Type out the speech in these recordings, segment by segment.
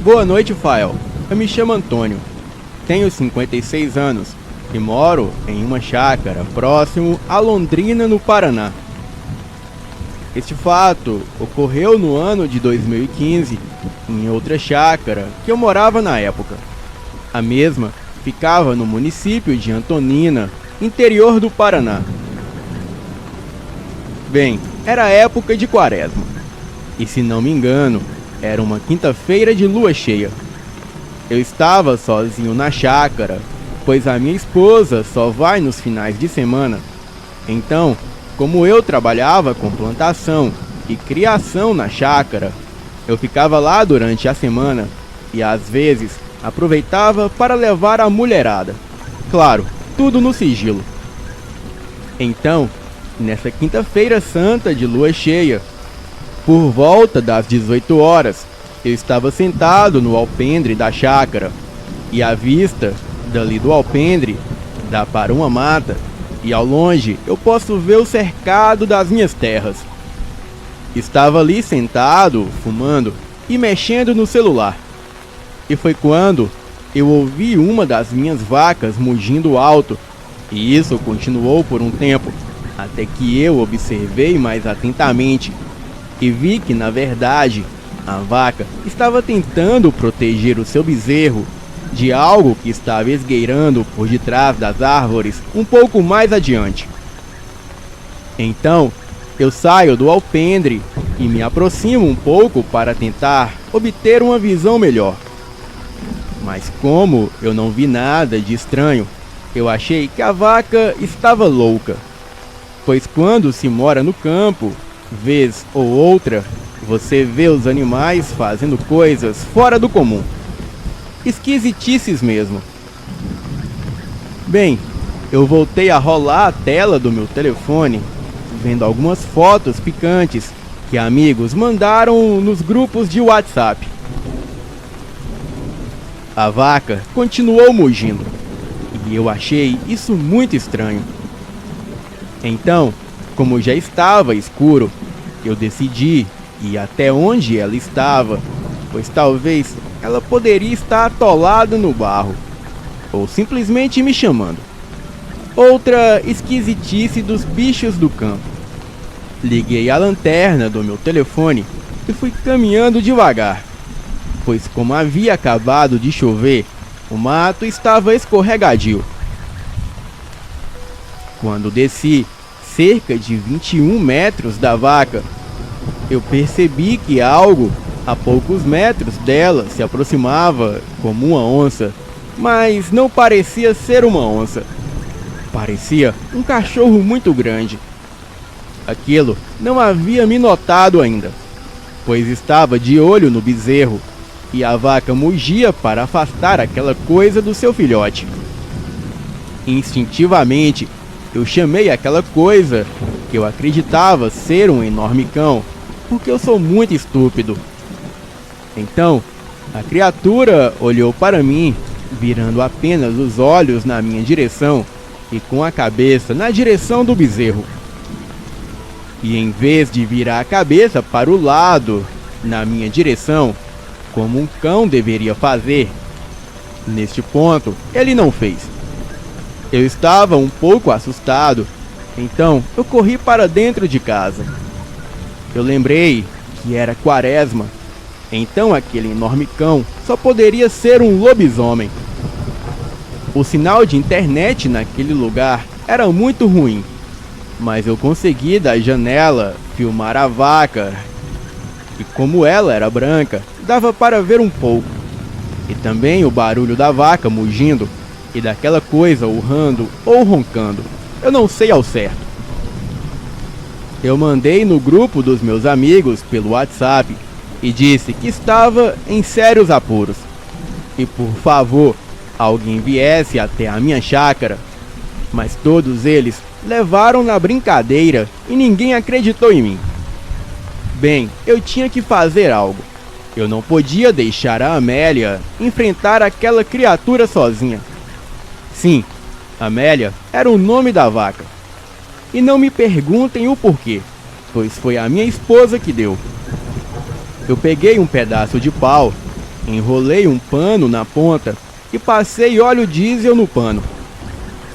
Boa noite, Fael. Eu me chamo Antônio. Tenho 56 anos e moro em uma chácara próximo a Londrina, no Paraná. Este fato ocorreu no ano de 2015, em outra chácara que eu morava na época. A mesma ficava no município de Antonina, interior do Paraná. Bem, era época de quaresma, e se não me engano, era uma quinta-feira de lua cheia. Eu estava sozinho na chácara, pois a minha esposa só vai nos finais de semana. Então, como eu trabalhava com plantação e criação na chácara, eu ficava lá durante a semana e às vezes aproveitava para levar a mulherada. Claro, tudo no sigilo. Então, nessa quinta-feira santa de lua cheia, por volta das 18 horas, eu estava sentado no alpendre da chácara e a vista dali do alpendre dá para uma mata e ao longe eu posso ver o cercado das minhas terras. Estava ali sentado, fumando e mexendo no celular. E foi quando eu ouvi uma das minhas vacas mugindo alto, e isso continuou por um tempo, até que eu observei mais atentamente e vi que, na verdade, a vaca estava tentando proteger o seu bezerro de algo que estava esgueirando por detrás das árvores um pouco mais adiante. Então, eu saio do alpendre e me aproximo um pouco para tentar obter uma visão melhor. Mas como eu não vi nada de estranho, eu achei que a vaca estava louca. Pois quando se mora no campo, vez ou outra, você vê os animais fazendo coisas fora do comum. Esquisitices mesmo. Bem, eu voltei a rolar a tela do meu telefone, vendo algumas fotos picantes que amigos mandaram nos grupos de WhatsApp. A vaca continuou mugindo, e eu achei isso muito estranho. Então, como já estava escuro, eu decidi ir até onde ela estava, pois talvez ela poderia estar atolada no barro, ou simplesmente me chamando. Outra esquisitice dos bichos do campo. Liguei a lanterna do meu telefone e fui caminhando devagar, pois como havia acabado de chover, o mato estava escorregadio. Quando desci cerca de 21 metros da vaca, eu percebi que algo a poucos metros dela se aproximava como uma onça, mas não parecia ser uma onça. Parecia um cachorro muito grande. Aquilo não havia me notado ainda, pois estava de olho no bezerro e a vaca mugia para afastar aquela coisa do seu filhote. Instintivamente, eu chamei aquela coisa que eu acreditava ser um enorme cão, porque eu sou muito estúpido. Então, a criatura olhou para mim, virando apenas os olhos na minha direção e com a cabeça na direção do bezerro. E em vez de virar a cabeça para o lado, na minha direção, como um cão deveria fazer, neste ponto, ele não fez. Eu estava um pouco assustado, então eu corri para dentro de casa. Eu lembrei que era quaresma, então aquele enorme cão só poderia ser um lobisomem. O sinal de internet naquele lugar era muito ruim, mas eu consegui da janela filmar a vaca, e como ela era branca, dava para ver um pouco, e também o barulho da vaca mugindo e daquela coisa urrando ou roncando, eu não sei ao certo. Eu mandei no grupo dos meus amigos pelo WhatsApp e disse que estava em sérios apuros e por favor alguém viesse até a minha chácara, mas todos eles levaram na brincadeira e ninguém acreditou em mim. Bem, eu tinha que fazer algo. Eu não podia deixar a Amélia enfrentar aquela criatura sozinha. Sim, Amélia era o nome da vaca. E não me perguntem o porquê, pois foi a minha esposa que deu. Eu peguei um pedaço de pau Enrolei um pano na ponta e passei óleo diesel no pano.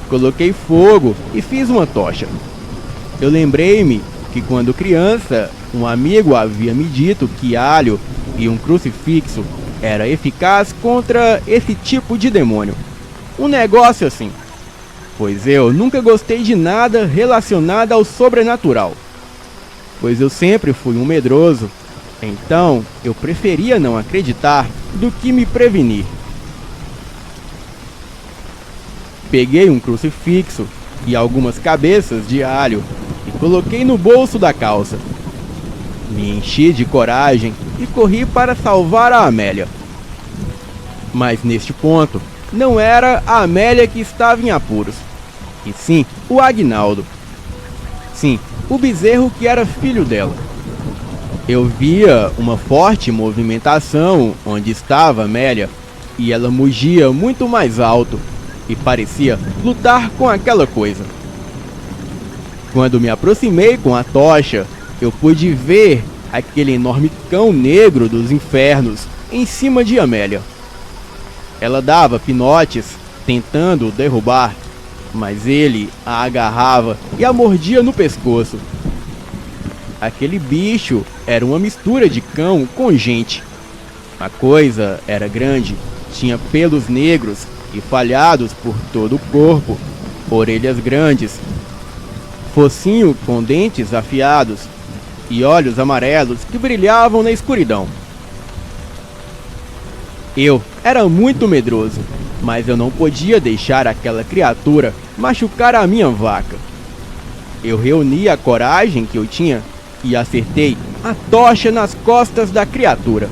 Coloquei fogo e fiz uma tocha. Eu lembrei-me que quando criança, um amigo havia me dito que alho e um crucifixo era eficaz contra esse tipo de demônio. Um negócio assim, pois eu nunca gostei de nada relacionado ao sobrenatural, pois eu sempre fui um medroso, então eu preferia não acreditar do que me prevenir. Peguei um crucifixo e algumas cabeças de alho e coloquei no bolso da calça. Me enchi de coragem e corri para salvar a Amélia. Mas neste ponto, não era a Amélia que estava em apuros, e sim o Aguinaldo. Sim, o bezerro que era filho dela. Eu via uma forte movimentação onde estava a Amélia, e ela mugia muito mais alto e parecia lutar com aquela coisa. Quando me aproximei com a tocha, eu pude ver aquele enorme cão negro dos infernos em cima de Amélia. Ela dava pinotes, tentando o derrubar, mas ele a agarrava e a mordia no pescoço. Aquele bicho era uma mistura de cão com gente. A coisa era grande, tinha pelos negros e falhados por todo o corpo, orelhas grandes, focinho com dentes afiados e olhos amarelos que brilhavam na escuridão. Eu era muito medroso, mas eu não podia deixar aquela criatura machucar a minha vaca. Eu reuni a coragem que eu tinha e acertei a tocha nas costas da criatura.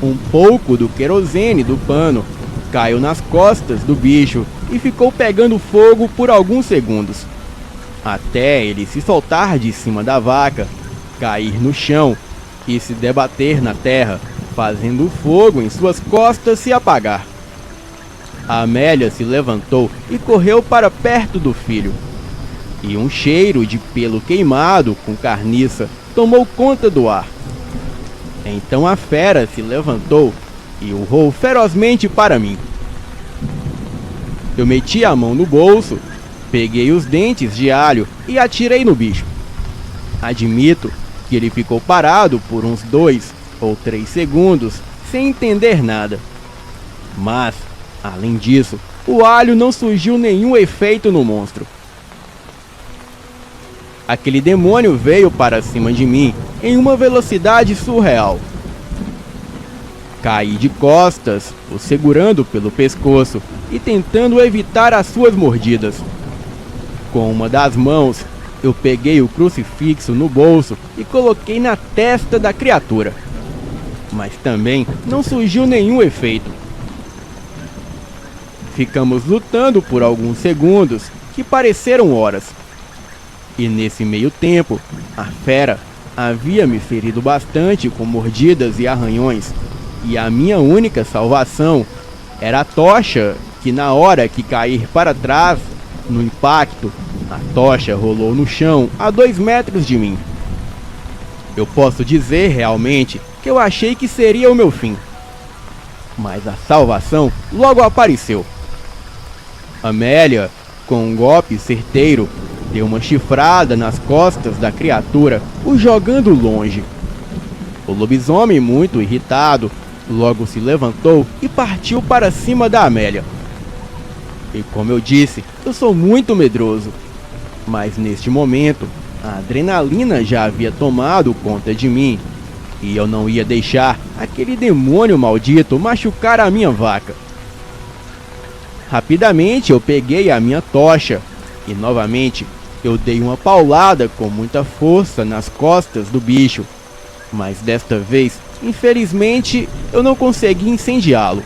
Um pouco do querosene do pano caiu nas costas do bicho e ficou pegando fogo por alguns segundos, até ele se soltar de cima da vaca, cair no chão e se debater na terra, fazendo o fogo em suas costas se apagar. A Amélia se levantou e correu para perto do filho, e um cheiro de pelo queimado com carniça tomou conta do ar. Então a fera se levantou e urrou ferozmente para mim. Eu meti a mão no bolso, peguei os dentes de alho e atirei no bicho. Admito que ele ficou parado por uns 2 ou 3 segundos sem entender nada. Mas, além disso, o alho não surgiu nenhum efeito no monstro. Aquele demônio veio para cima de mim em uma velocidade surreal. Caí de costas, o segurando pelo pescoço e tentando evitar as suas mordidas. Com uma das mãos, eu peguei o crucifixo no bolso e coloquei na testa da criatura. Mas também não surgiu nenhum efeito. Ficamos lutando por alguns segundos, que pareceram horas. E nesse meio tempo, a fera havia me ferido bastante com mordidas e arranhões, e a minha única salvação era a tocha, que na hora que cair para trás, no impacto, a tocha rolou no chão a 2 metros de mim. Eu posso dizer realmente que eu achei que seria o meu fim. Mas a salvação logo apareceu. Amélia, com um golpe certeiro, deu uma chifrada nas costas da criatura, o jogando longe. O lobisomem, muito irritado, logo se levantou e partiu para cima da Amélia. E como eu disse, eu sou muito medroso. Mas neste momento, a adrenalina já havia tomado conta de mim, e eu não ia deixar aquele demônio maldito machucar a minha vaca. Rapidamente eu peguei a minha tocha e novamente eu dei uma paulada com muita força nas costas do bicho, mas desta vez, infelizmente, eu não consegui incendiá-lo.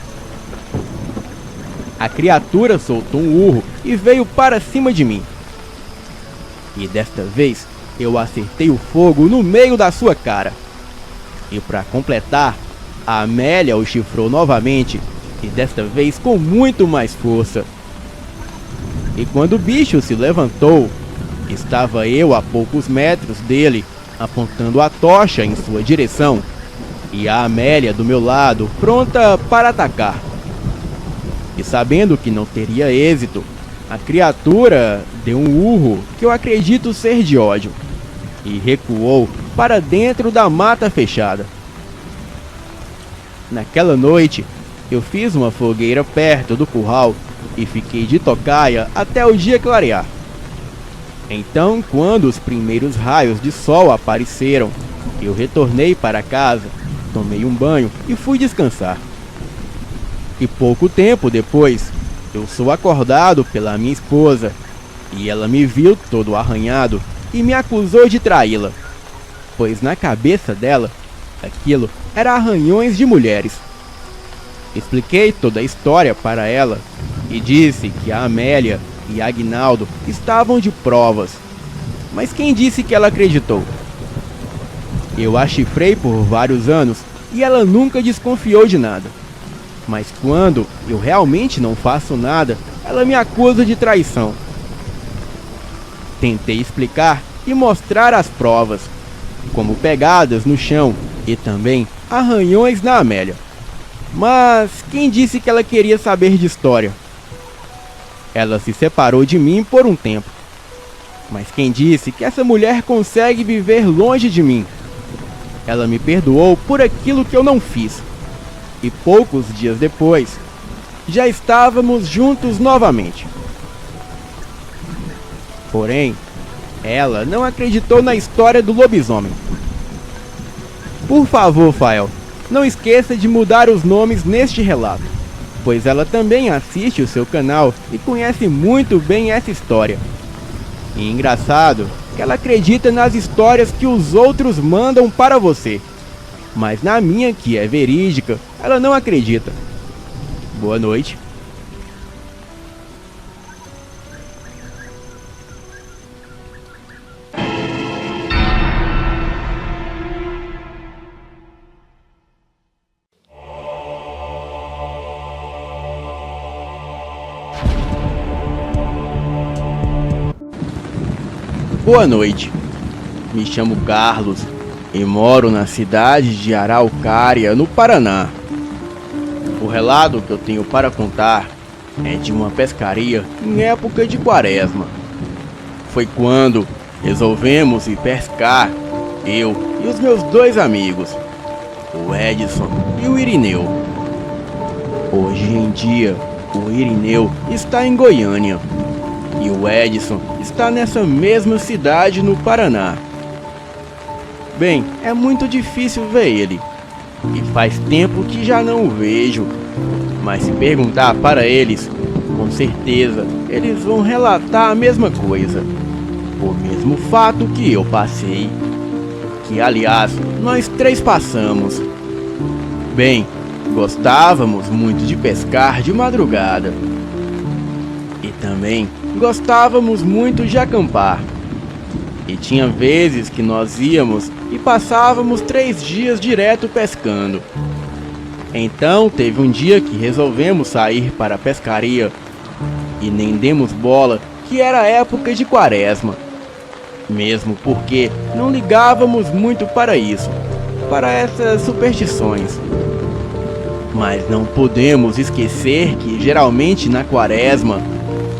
A criatura soltou um urro e veio para cima de mim. E desta vez, eu acertei o fogo no meio da sua cara. E para completar, a Amélia o chifrou novamente, e desta vez com muito mais força. E quando o bicho se levantou, estava eu a poucos metros dele, apontando a tocha em sua direção, e a Amélia do meu lado, pronta para atacar. E sabendo que não teria êxito, a criatura deu um urro que eu acredito ser de ódio e recuou para dentro da mata fechada. Naquela noite, eu fiz uma fogueira perto do curral e fiquei de tocaia até o dia clarear. Então, quando os primeiros raios de sol apareceram, eu retornei para casa, tomei um banho e fui descansar. E pouco tempo depois, eu sou acordado pela minha esposa e ela me viu todo arranhado e me acusou de traí-la, pois na cabeça dela, aquilo era arranhões de mulheres. Expliquei toda a história para ela e disse que a Amélia e Aguinaldo estavam de provas, mas quem disse que ela acreditou? Eu a chifrei por vários anos e ela nunca desconfiou de nada. Mas quando eu realmente não faço nada, ela me acusa de traição. Tentei explicar e mostrar as provas, como pegadas no chão e também arranhões na Amélia. Mas quem disse que ela queria saber de história? Ela se separou de mim por um tempo. Mas quem disse que essa mulher consegue viver longe de mim? Ela me perdoou por aquilo que eu não fiz. E poucos dias depois, já estávamos juntos novamente. Porém, ela não acreditou na história do lobisomem. Por favor, Fael, não esqueça de mudar os nomes neste relato, pois ela também assiste o seu canal e conhece muito bem essa história. E engraçado que ela acredita nas histórias que os outros mandam para você, mas na minha, que é verídica, ela não acredita. Boa noite. Boa noite. Me chamo Carlos e moro na cidade de Araucária, no Paraná. O relato que eu tenho para contar é de uma pescaria em época de quaresma. Foi quando resolvemos ir pescar, eu e os meus dois amigos, o Edson e o Irineu. Hoje em dia, o Irineu está em Goiânia e o Edson está nessa mesma cidade no Paraná. Bem, é muito difícil ver ele, e faz tempo que já não o vejo, mas se perguntar para eles, com certeza eles vão relatar a mesma coisa, o mesmo fato que eu passei, que aliás nós três passamos. Bem, gostávamos muito de pescar de madrugada, e também gostávamos muito de acampar. E tinha vezes que nós íamos e passávamos 3 dias direto pescando. Então teve um dia que resolvemos sair para a pescaria e nem demos bola que era época de quaresma. Mesmo porque não ligávamos muito para isso, para essas superstições. Mas não podemos esquecer que geralmente na quaresma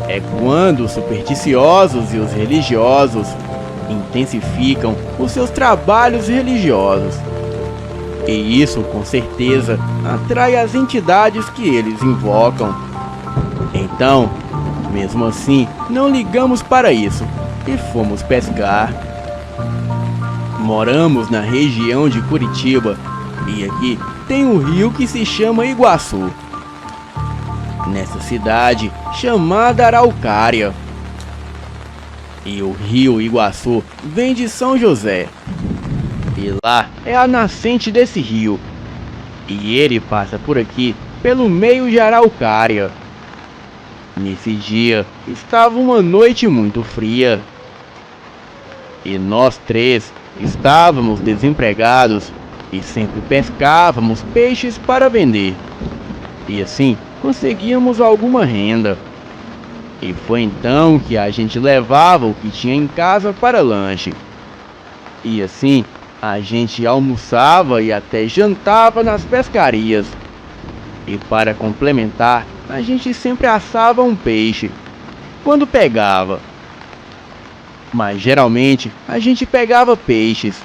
é quando os supersticiosos e os religiosos intensificam os seus trabalhos religiosos. E isso com certeza atrai as entidades que eles invocam. Então, mesmo assim, não ligamos para isso e fomos pescar. Moramos na região de Curitiba e aqui tem um rio que se chama Iguaçu. Nessa cidade chamada Araucária. E o rio Iguaçu vem de São José. E lá é a nascente desse rio. E ele passa por aqui pelo meio de Araucária. Nesse dia estava uma noite muito fria. E nós três estávamos desempregados e sempre pescávamos peixes para vender. E assim conseguíamos alguma renda. E foi então que a gente levava o que tinha em casa para lanche. E assim A gente almoçava e até jantava nas pescarias. E para complementar, a gente sempre assava um peixe quando pegava. Mas geralmente a gente pegava peixes,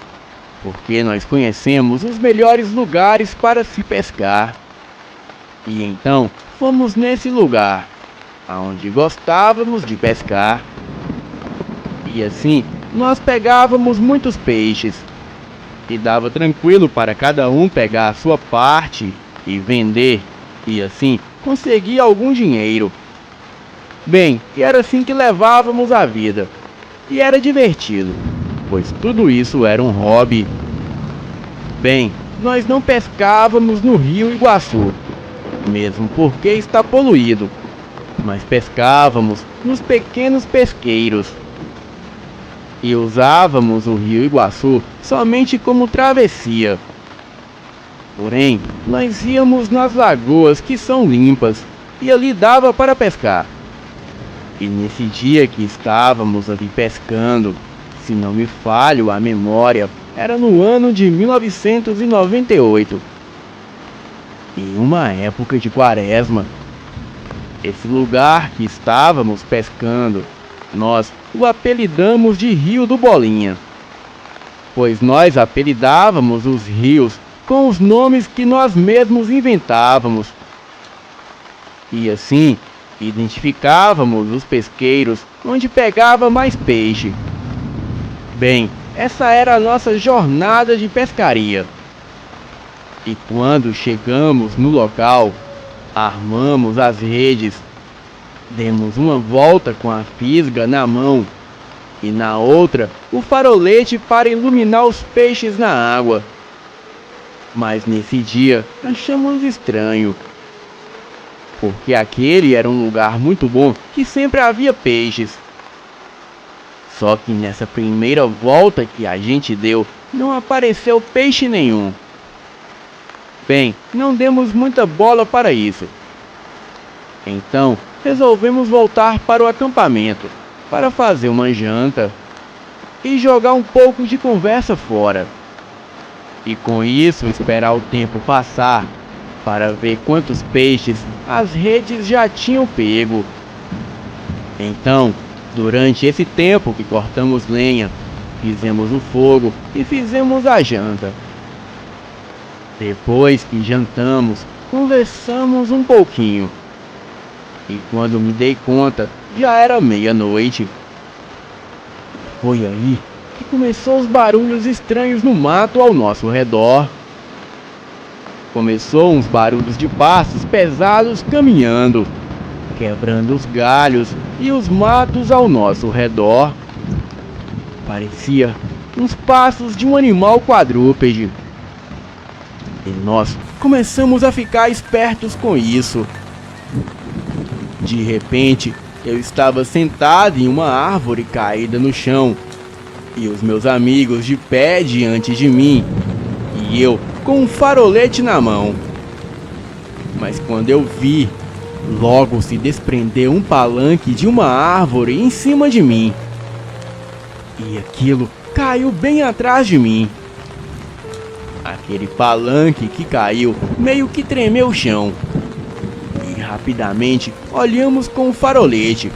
porque nós conhecemos os melhores lugares para se pescar. E então fomos nesse lugar, aonde gostávamos de pescar. E assim nós pegávamos muitos peixes. E dava tranquilo para cada um pegar a sua parte e vender, e assim conseguir algum dinheiro. Bem, e era assim que levávamos a vida. E era divertido, pois tudo isso era um hobby. Bem, nós não pescávamos no rio Iguaçu, mesmo porque está poluído, mas pescávamos nos pequenos pesqueiros. E usávamos o rio Iguaçu somente como travessia. Porém, nós íamos nas lagoas que são limpas, e ali dava para pescar. E nesse dia que estávamos ali pescando, se não me falho a memória, era no ano de 1998. Em uma época de quaresma. Esse lugar que estávamos pescando, nós o apelidamos de Rio do Bolinha, pois nós apelidávamos os rios com os nomes que nós mesmos inventávamos. E assim, identificávamos os pesqueiros onde pegava mais peixe. Bem, essa era a nossa jornada de pescaria. E quando chegamos no local, armamos as redes, demos uma volta com a fisga na mão e na outra o farolete para iluminar os peixes na água. Mas nesse dia achamos estranho, porque aquele era um lugar muito bom que sempre havia peixes. Só que nessa primeira volta que a gente deu, não apareceu peixe nenhum. Bem, não demos muita bola para isso. Então, resolvemos voltar para o acampamento, para fazer uma janta e jogar um pouco de conversa fora. E com isso esperar o tempo passar, para ver quantos peixes as redes já tinham pego. Então, durante esse tempo que cortamos lenha, fizemos o fogo e fizemos a janta. Depois que jantamos, conversamos um pouquinho. E quando me dei conta, já era meia-noite. Foi aí que começou os barulhos estranhos no mato ao nosso redor. Começou uns barulhos de passos pesados caminhando, quebrando os galhos e os matos ao nosso redor. Parecia uns passos de um animal quadrúpede. E nós começamos a ficar espertos com isso. De repente, eu estava sentado em uma árvore caída no chão, e os meus amigos de pé diante de mim, e eu com um farolete na mão. Mas quando eu vi, logo se desprendeu um palanque de uma árvore em cima de mim, e aquilo caiu bem atrás de mim. Aquele palanque que caiu meio que tremeu o chão. E rapidamente olhamos com o farolete.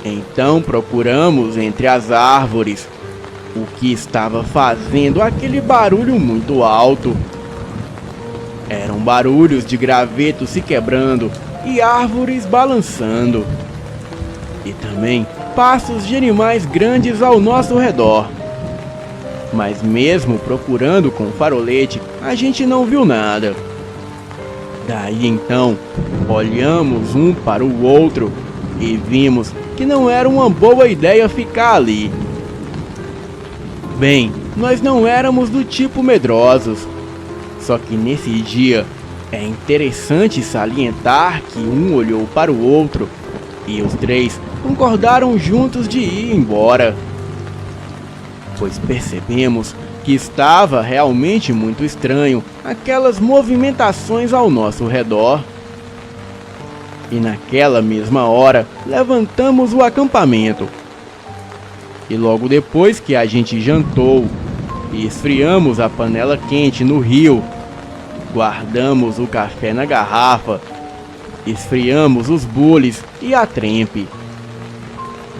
Então procuramos entre as árvores o que estava fazendo aquele barulho muito alto. Eram barulhos de graveto se quebrando e árvores balançando. E também passos de animais grandes ao nosso redor. Mas mesmo procurando com o farolete, a gente não viu nada. Daí então, olhamos um para o outro e vimos que não era uma boa ideia ficar ali. Bem, nós não éramos do tipo medrosos. Só que nesse dia, é interessante salientar que um olhou para o outro e os três concordaram juntos de ir embora. Pois percebemos que estava realmente muito estranho aquelas movimentações ao nosso redor. E naquela mesma hora, levantamos o acampamento. E logo depois que a gente jantou, e esfriamos a panela quente no rio. Guardamos o café na garrafa, esfriamos os bules e a trempe.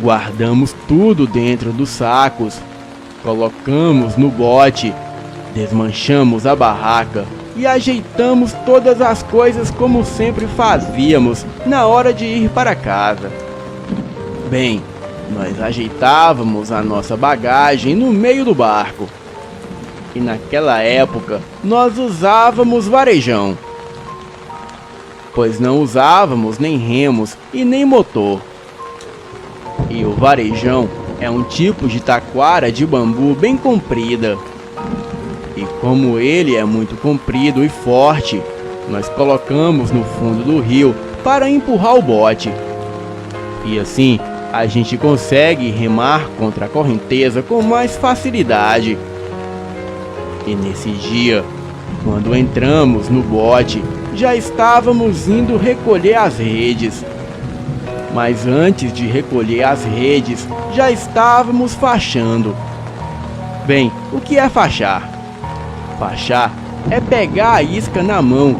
Guardamos tudo dentro dos sacos, colocamos no bote, desmanchamos a barraca e ajeitamos todas as coisas como sempre fazíamos na hora de ir para casa. Bem, nós ajeitávamos a nossa bagagem no meio do barco. E naquela época nós usávamos varejão, pois não usávamos nem remos e nem motor. E o varejão é um tipo de taquara de bambu bem comprida. E como ele é muito comprido e forte, nós colocamos no fundo do rio para empurrar o bote. E assim a gente consegue remar contra a correnteza com mais facilidade. E nesse dia, quando entramos no bote, já estávamos indo recolher as redes. Mas antes de recolher as redes, já estávamos fachando. Bem, o que é fachar? Fachar é pegar a isca na mão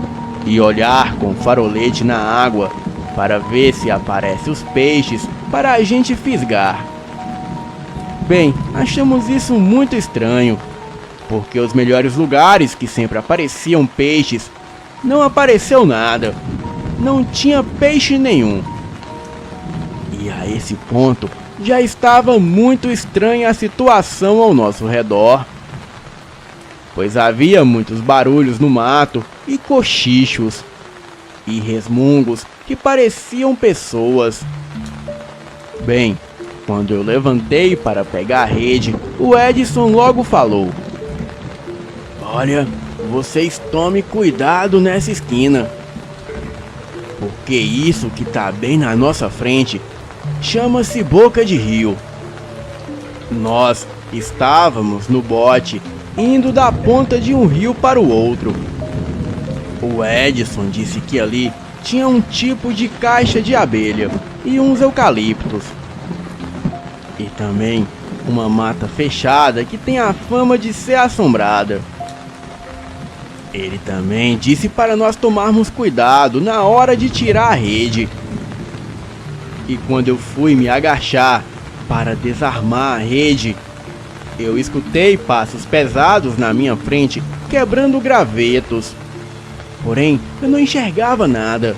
e olhar com farolete na água para ver se aparecem os peixes para a gente fisgar. Bem, achamos isso muito estranho, porque os melhores lugares que sempre apareciam peixes, não apareceu nada, não tinha peixe nenhum. E a esse ponto já estava muito estranha a situação ao nosso redor, pois havia muitos barulhos no mato e cochichos e resmungos que pareciam pessoas. Bem, quando eu levantei para pegar a rede, o Edson logo falou: "Olha, vocês tomem cuidado nessa esquina, porque isso que tá bem na nossa frente chama-se boca de rio." Nós estávamos no bote, indo da ponta de um rio para o outro. O Edson disse que ali tinha um tipo de caixa de abelha e uns eucaliptos. E também uma mata fechada que tem a fama de ser assombrada. Ele também disse para nós tomarmos cuidado na hora de tirar a rede. E quando eu fui me agachar para desarmar a rede, eu escutei passos pesados na minha frente, quebrando gravetos. Porém, eu não enxergava nada.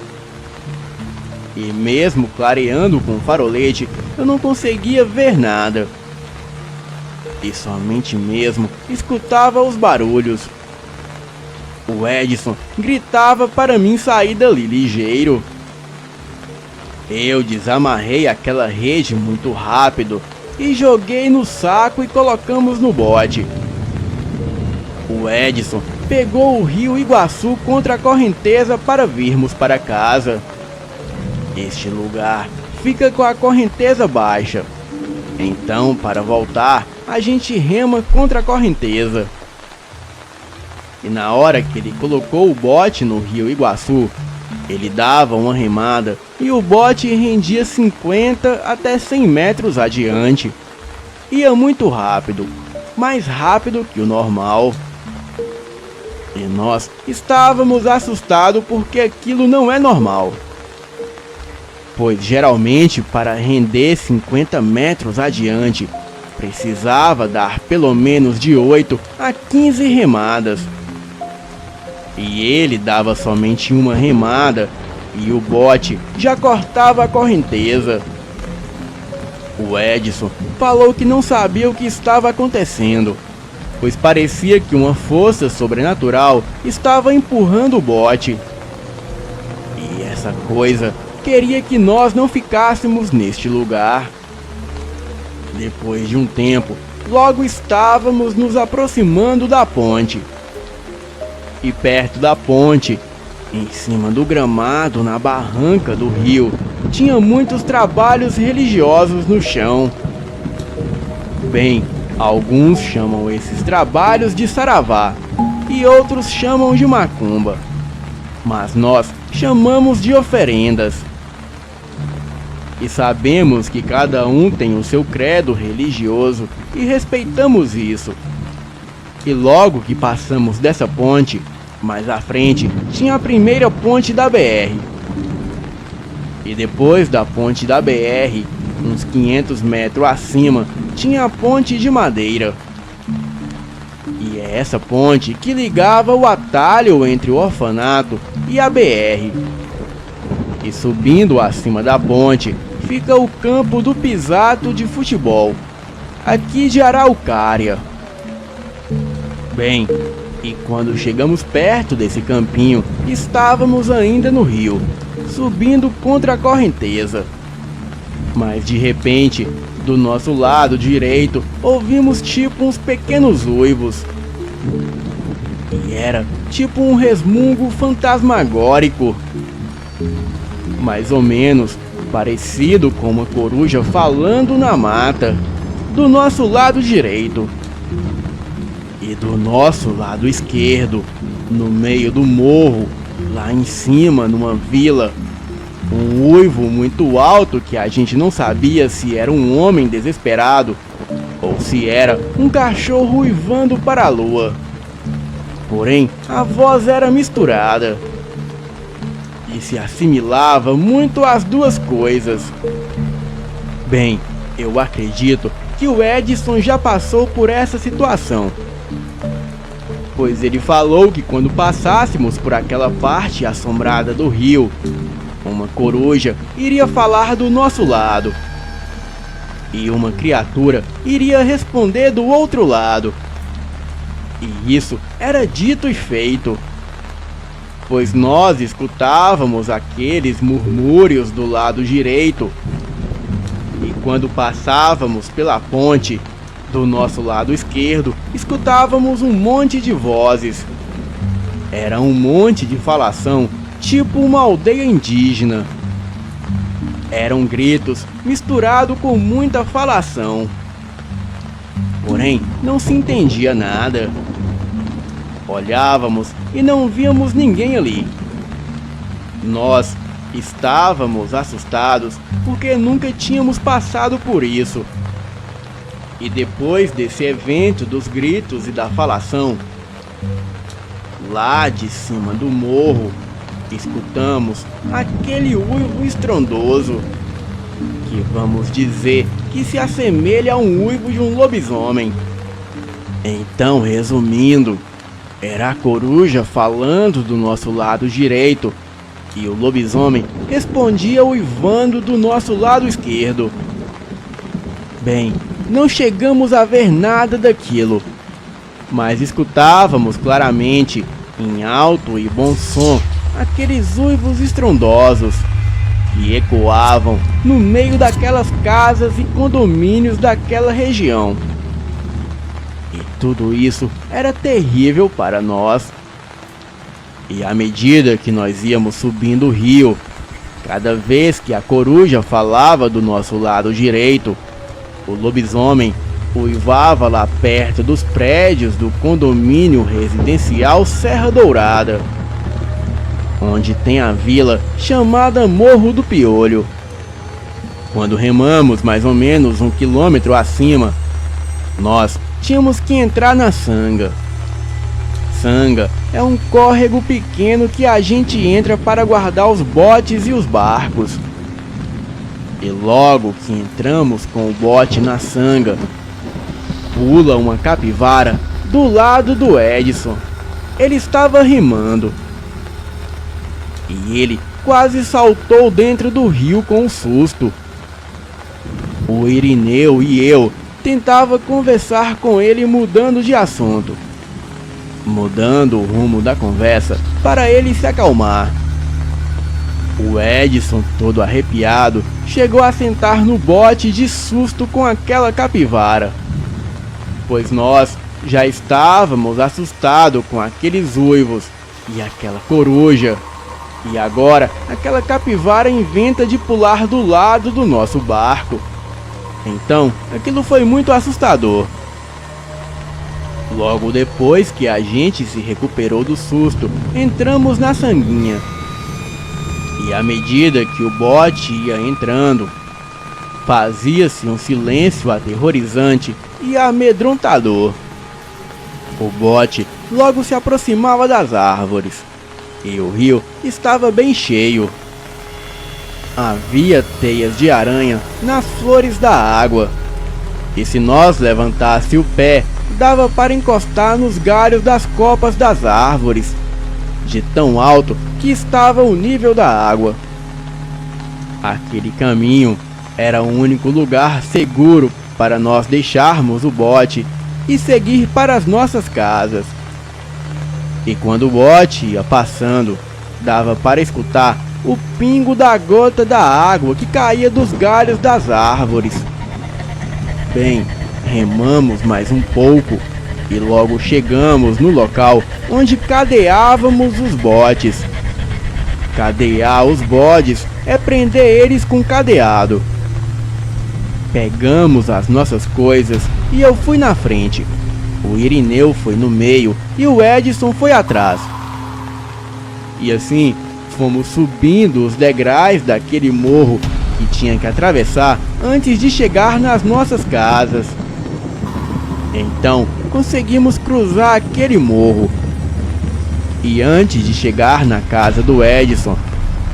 E mesmo clareando com o farolete, eu não conseguia ver nada. E somente mesmo escutava os barulhos. O Edson gritava para mim sair dali ligeiro. Eu desamarrei aquela rede muito rápido e joguei no saco e colocamos no bote. O Edson pegou o rio Iguaçu contra a correnteza para virmos para casa. Este lugar fica com a correnteza baixa. Então, para voltar, a gente rema contra a correnteza. E na hora que ele colocou o bote no rio Iguaçu, ele dava uma remada e o bote rendia 50 até 100 metros adiante. Ia muito rápido, mais rápido que o normal. E nós estávamos assustados porque aquilo não é normal. Pois geralmente para render 50 metros adiante, precisava dar pelo menos de 8 a 15 remadas. E ele dava somente uma remada e o bote já cortava a correnteza. O Edson falou que não sabia o que estava acontecendo, pois parecia que uma força sobrenatural estava empurrando o bote. E essa coisa queria que nós não ficássemos neste lugar. Depois de um tempo, logo estávamos nos aproximando da ponte. E perto da ponte, em cima do gramado na barranca do rio, tinha muitos trabalhos religiosos no chão. Bem, alguns chamam esses trabalhos de saravá e outros chamam de macumba, mas nós chamamos de oferendas. E sabemos que cada um tem o seu credo religioso e respeitamos isso. E logo que passamos dessa ponte, mais à frente tinha a primeira ponte da BR. E depois da ponte da BR, uns 500 metros acima, tinha a ponte de madeira. E é essa ponte que ligava o atalho entre o orfanato e a BR. E subindo acima da ponte, fica o campo do Pisato de futebol, aqui de Araucária. Bem, e quando chegamos perto desse campinho, estávamos ainda no rio, subindo contra a correnteza. Mas de repente, do nosso lado direito, ouvimos tipo uns pequenos uivos. E era tipo um resmungo fantasmagórico. Mais ou menos parecido com uma coruja falando na mata, do nosso lado direito. E do nosso lado esquerdo, no meio do morro, lá em cima, numa vila, um uivo muito alto que a gente não sabia se era um homem desesperado ou se era um cachorro uivando para a lua. Porém, a voz era misturada e se assimilava muito às duas coisas. Bem, eu acredito que o Edson já passou por essa situação, pois ele falou que quando passássemos por aquela parte assombrada do rio, uma coruja iria falar do nosso lado e uma criatura iria responder do outro lado. E isso era dito e feito, pois nós escutávamos aqueles murmúrios do lado direito. E quando passávamos pela ponte, do nosso lado esquerdo, escutávamos um monte de vozes. Era um monte de falação, tipo uma aldeia indígena. Eram gritos misturados com muita falação. Porém, não se entendia nada. Olhávamos e não víamos ninguém ali. Nós estávamos assustados porque nunca tínhamos passado por isso. E depois desse evento dos gritos e da falação, lá de cima do morro, escutamos aquele uivo estrondoso, que vamos dizer que se assemelha a um uivo de um lobisomem. Então, resumindo, era a coruja falando do nosso lado direito e o lobisomem respondia uivando do nosso lado esquerdo. Bem, não chegamos a ver nada daquilo, mas escutávamos claramente, em alto e bom som, aqueles uivos estrondosos que ecoavam no meio daquelas casas e condomínios daquela região. E tudo isso era terrível para nós. E à medida que nós íamos subindo o rio, cada vez que a coruja falava do nosso lado direito, o lobisomem uivava lá perto dos prédios do condomínio residencial Serra Dourada, onde tem a vila chamada Morro do Piolho. Quando remamos mais ou menos 1 quilômetro acima, nós tínhamos que entrar na Sanga. Sanga é um córrego pequeno que a gente entra para guardar os botes e os barcos. E logo que entramos com o bote na Sanga, pula uma capivara do lado do Edson. Ele estava rimando. E ele quase saltou dentro do rio com um susto. O Irineu e eu tentava conversar com ele mudando de assunto, mudando o rumo da conversa para ele se acalmar. O Edson, todo arrepiado, chegou a sentar no bote de susto com aquela capivara, pois nós já estávamos assustados com aqueles uivos e aquela coruja. E agora aquela capivara inventa de pular do lado do nosso barco. Então aquilo foi muito assustador. Logo depois que a gente se recuperou do susto, entramos na sanguinha. E à medida que o bote ia entrando, fazia-se um silêncio aterrorizante e amedrontador. O bote logo se aproximava das árvores, e o rio estava bem cheio. Havia teias de aranha nas flores da água, e se nós levantasse o pé, dava para encostar nos galhos das copas das árvores, de tão alto que estava o nível da água. Aquele caminho era o único lugar seguro para nós deixarmos o bote e seguir para as nossas casas. E quando o bote ia passando, dava para escutar o pingo da gota da água que caía dos galhos das árvores. Bem, remamos mais um pouco e logo chegamos no local onde cadeávamos os botes. Cadear os bodes é prender eles com cadeado. Pegamos as nossas coisas e eu fui na frente. O Irineu foi no meio e o Edson foi atrás. E assim fomos subindo os degraus daquele morro que tinha que atravessar antes de chegar nas nossas casas. Então conseguimos cruzar aquele morro. E antes de chegar na casa do Edson,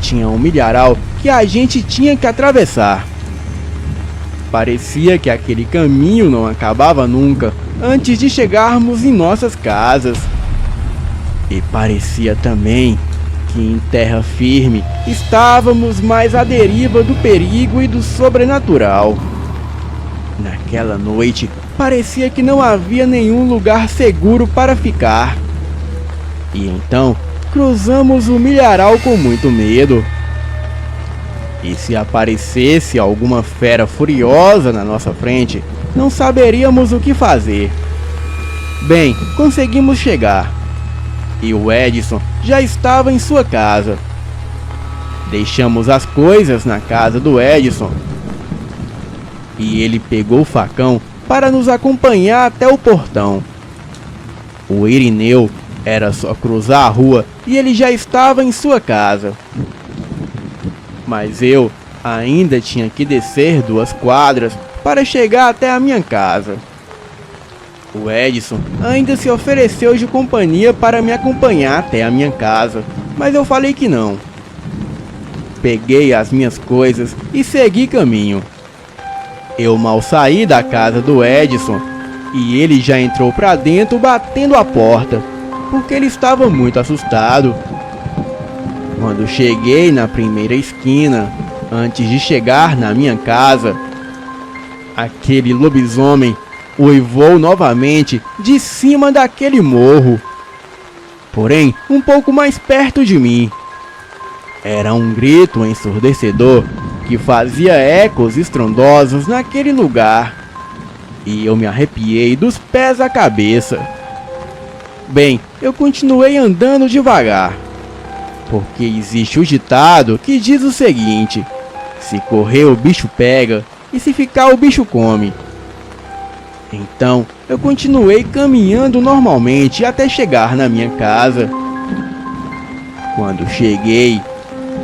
tinha um milharal que a gente tinha que atravessar. Parecia que aquele caminho não acabava nunca antes de chegarmos em nossas casas. E parecia também que em terra firme estávamos mais à deriva do perigo e do sobrenatural. Naquela noite, parecia que não havia nenhum lugar seguro para ficar. E então, cruzamos o milharal com muito medo. E se aparecesse alguma fera furiosa na nossa frente, não saberíamos o que fazer. Bem, conseguimos chegar. E o Edson já estava em sua casa. Deixamos as coisas na casa do Edson. E ele pegou o facão para nos acompanhar até o portão. O Irineu era só cruzar a rua e ele já estava em sua casa. Mas eu ainda tinha que descer 2 quadras para chegar até a minha casa. O Edson ainda se ofereceu de companhia para me acompanhar até a minha casa, mas eu falei que não. Peguei as minhas coisas e segui caminho. Eu mal saí da casa do Edson e ele já entrou para dentro batendo a porta, porque ele estava muito assustado. Quando cheguei na primeira esquina, antes de chegar na minha casa, aquele lobisomem uivou novamente de cima daquele morro, porém um pouco mais perto de mim. Era um grito ensurdecedor que fazia ecos estrondosos naquele lugar, e eu me arrepiei dos pés à cabeça. Bem, eu continuei andando devagar, porque existe o ditado que diz o seguinte: se correr o bicho pega, e se ficar o bicho come. Então eu continuei caminhando normalmente até chegar na minha casa. Quando cheguei,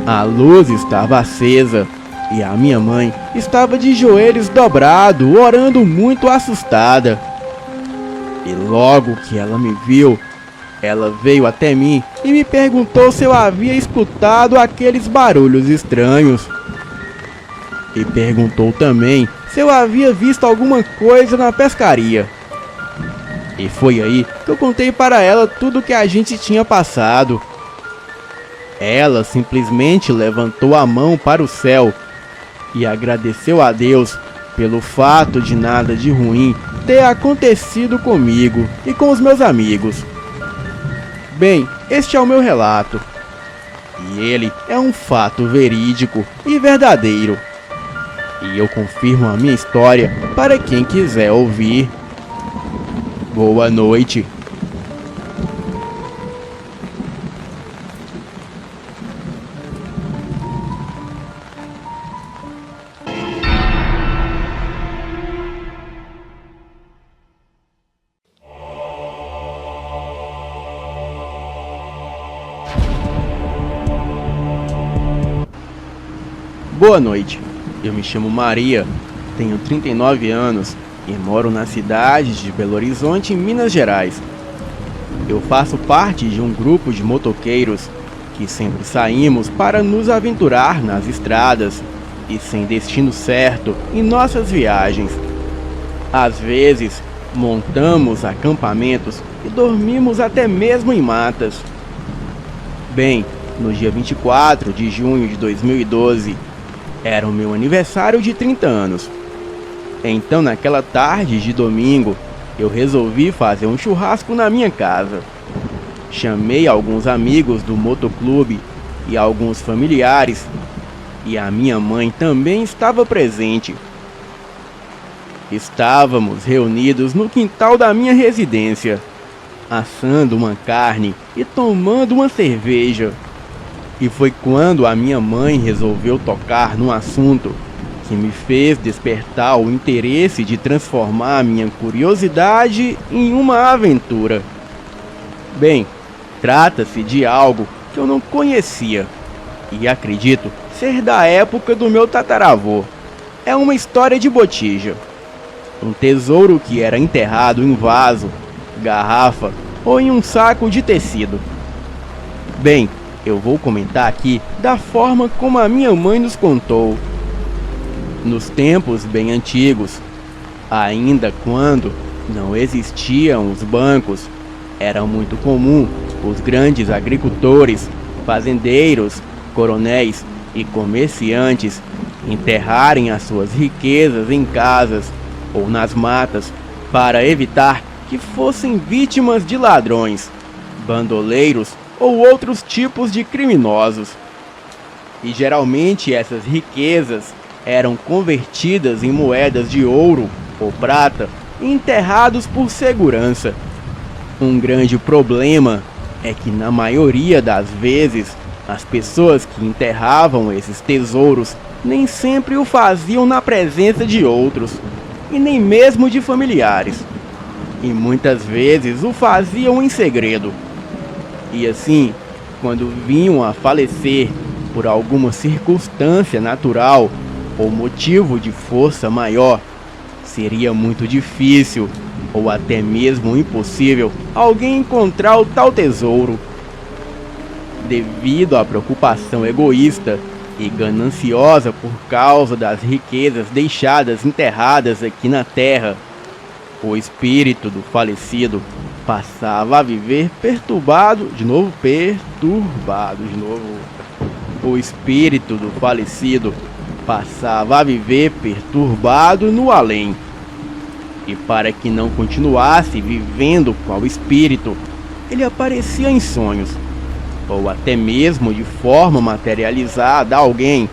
a luz estava acesa e a minha mãe estava de joelhos dobrados, orando muito assustada. E logo que ela me viu, ela veio até mim e me perguntou se eu havia escutado aqueles barulhos estranhos. E perguntou também se eu havia visto alguma coisa na pescaria. E foi aí que eu contei para ela tudo o que a gente tinha passado. Ela simplesmente levantou a mão para o céu e agradeceu a Deus pelo fato de nada de ruim ter acontecido comigo e com os meus amigos. Bem, este é o meu relato. E ele é um fato verídico e verdadeiro. E eu confirmo a minha história para quem quiser ouvir. Boa noite. Boa noite. Eu me chamo Maria, tenho 39 anos e moro na cidade de Belo Horizonte, em Minas Gerais. Eu faço parte de um grupo de motoqueiros que sempre saímos para nos aventurar nas estradas e sem destino certo em nossas viagens. Às vezes, montamos acampamentos e dormimos até mesmo em matas. Bem, no dia 24 de junho de 2012, era o meu aniversário de 30 anos. Então, naquela tarde de domingo, eu resolvi fazer um churrasco na minha casa. Chamei alguns amigos do motoclube e alguns familiares, e a minha mãe também estava presente. Estávamos reunidos no quintal da minha residência, assando uma carne e tomando uma cerveja. E foi quando a minha mãe resolveu tocar no assunto que me fez despertar o interesse de transformar minha curiosidade em uma aventura. Bem, trata-se de algo que eu não conhecia e acredito ser da época do meu tataravô. É uma história de botija. Um tesouro que era enterrado em vaso, garrafa ou em um saco de tecido. Bem, eu vou comentar aqui da forma como a minha mãe nos contou. Nos tempos bem antigos, ainda quando não existiam os bancos, era muito comum os grandes agricultores, fazendeiros, coronéis e comerciantes enterrarem as suas riquezas em casas ou nas matas para evitar que fossem vítimas de ladrões, bandoleiros ou outros tipos de criminosos. E geralmente essas riquezas eram convertidas em moedas de ouro ou prata e enterrados por segurança. Um grande problema é que na maioria das vezes as pessoas que enterravam esses tesouros nem sempre o faziam na presença de outros e nem mesmo de familiares, e muitas vezes o faziam em segredo. E assim, quando vinham a falecer por alguma circunstância natural ou motivo de força maior, seria muito difícil ou até mesmo impossível alguém encontrar o tal tesouro. Devido à preocupação egoísta e gananciosa por causa das riquezas deixadas enterradas aqui na terra, o espírito do falecido passava a viver O espírito do falecido passava a viver perturbado no além. E para que não continuasse vivendo com o espírito, ele aparecia em sonhos, ou até mesmo de forma materializada a alguém,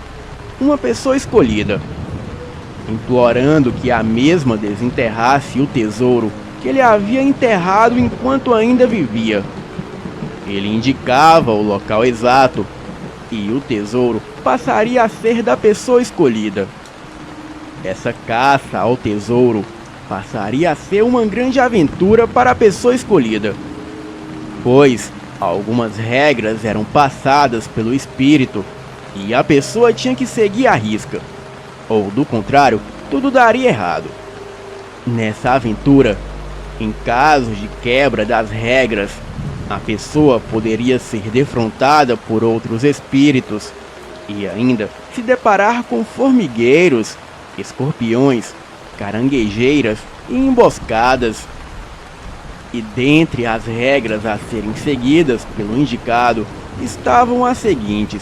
uma pessoa escolhida, implorando que a mesma desenterrasse o tesouro que ele havia enterrado enquanto ainda vivia. Ele indicava o local exato e o tesouro passaria a ser da pessoa escolhida. Essa caça ao tesouro passaria a ser uma grande aventura para a pessoa escolhida, pois algumas regras eram passadas pelo espírito e a pessoa tinha que seguir à risca, ou do contrário, tudo daria errado. Nessa aventura, em caso de quebra das regras, a pessoa poderia ser defrontada por outros espíritos e ainda se deparar com formigueiros, escorpiões, caranguejeiras e emboscadas. E dentre as regras a serem seguidas pelo indicado estavam as seguintes: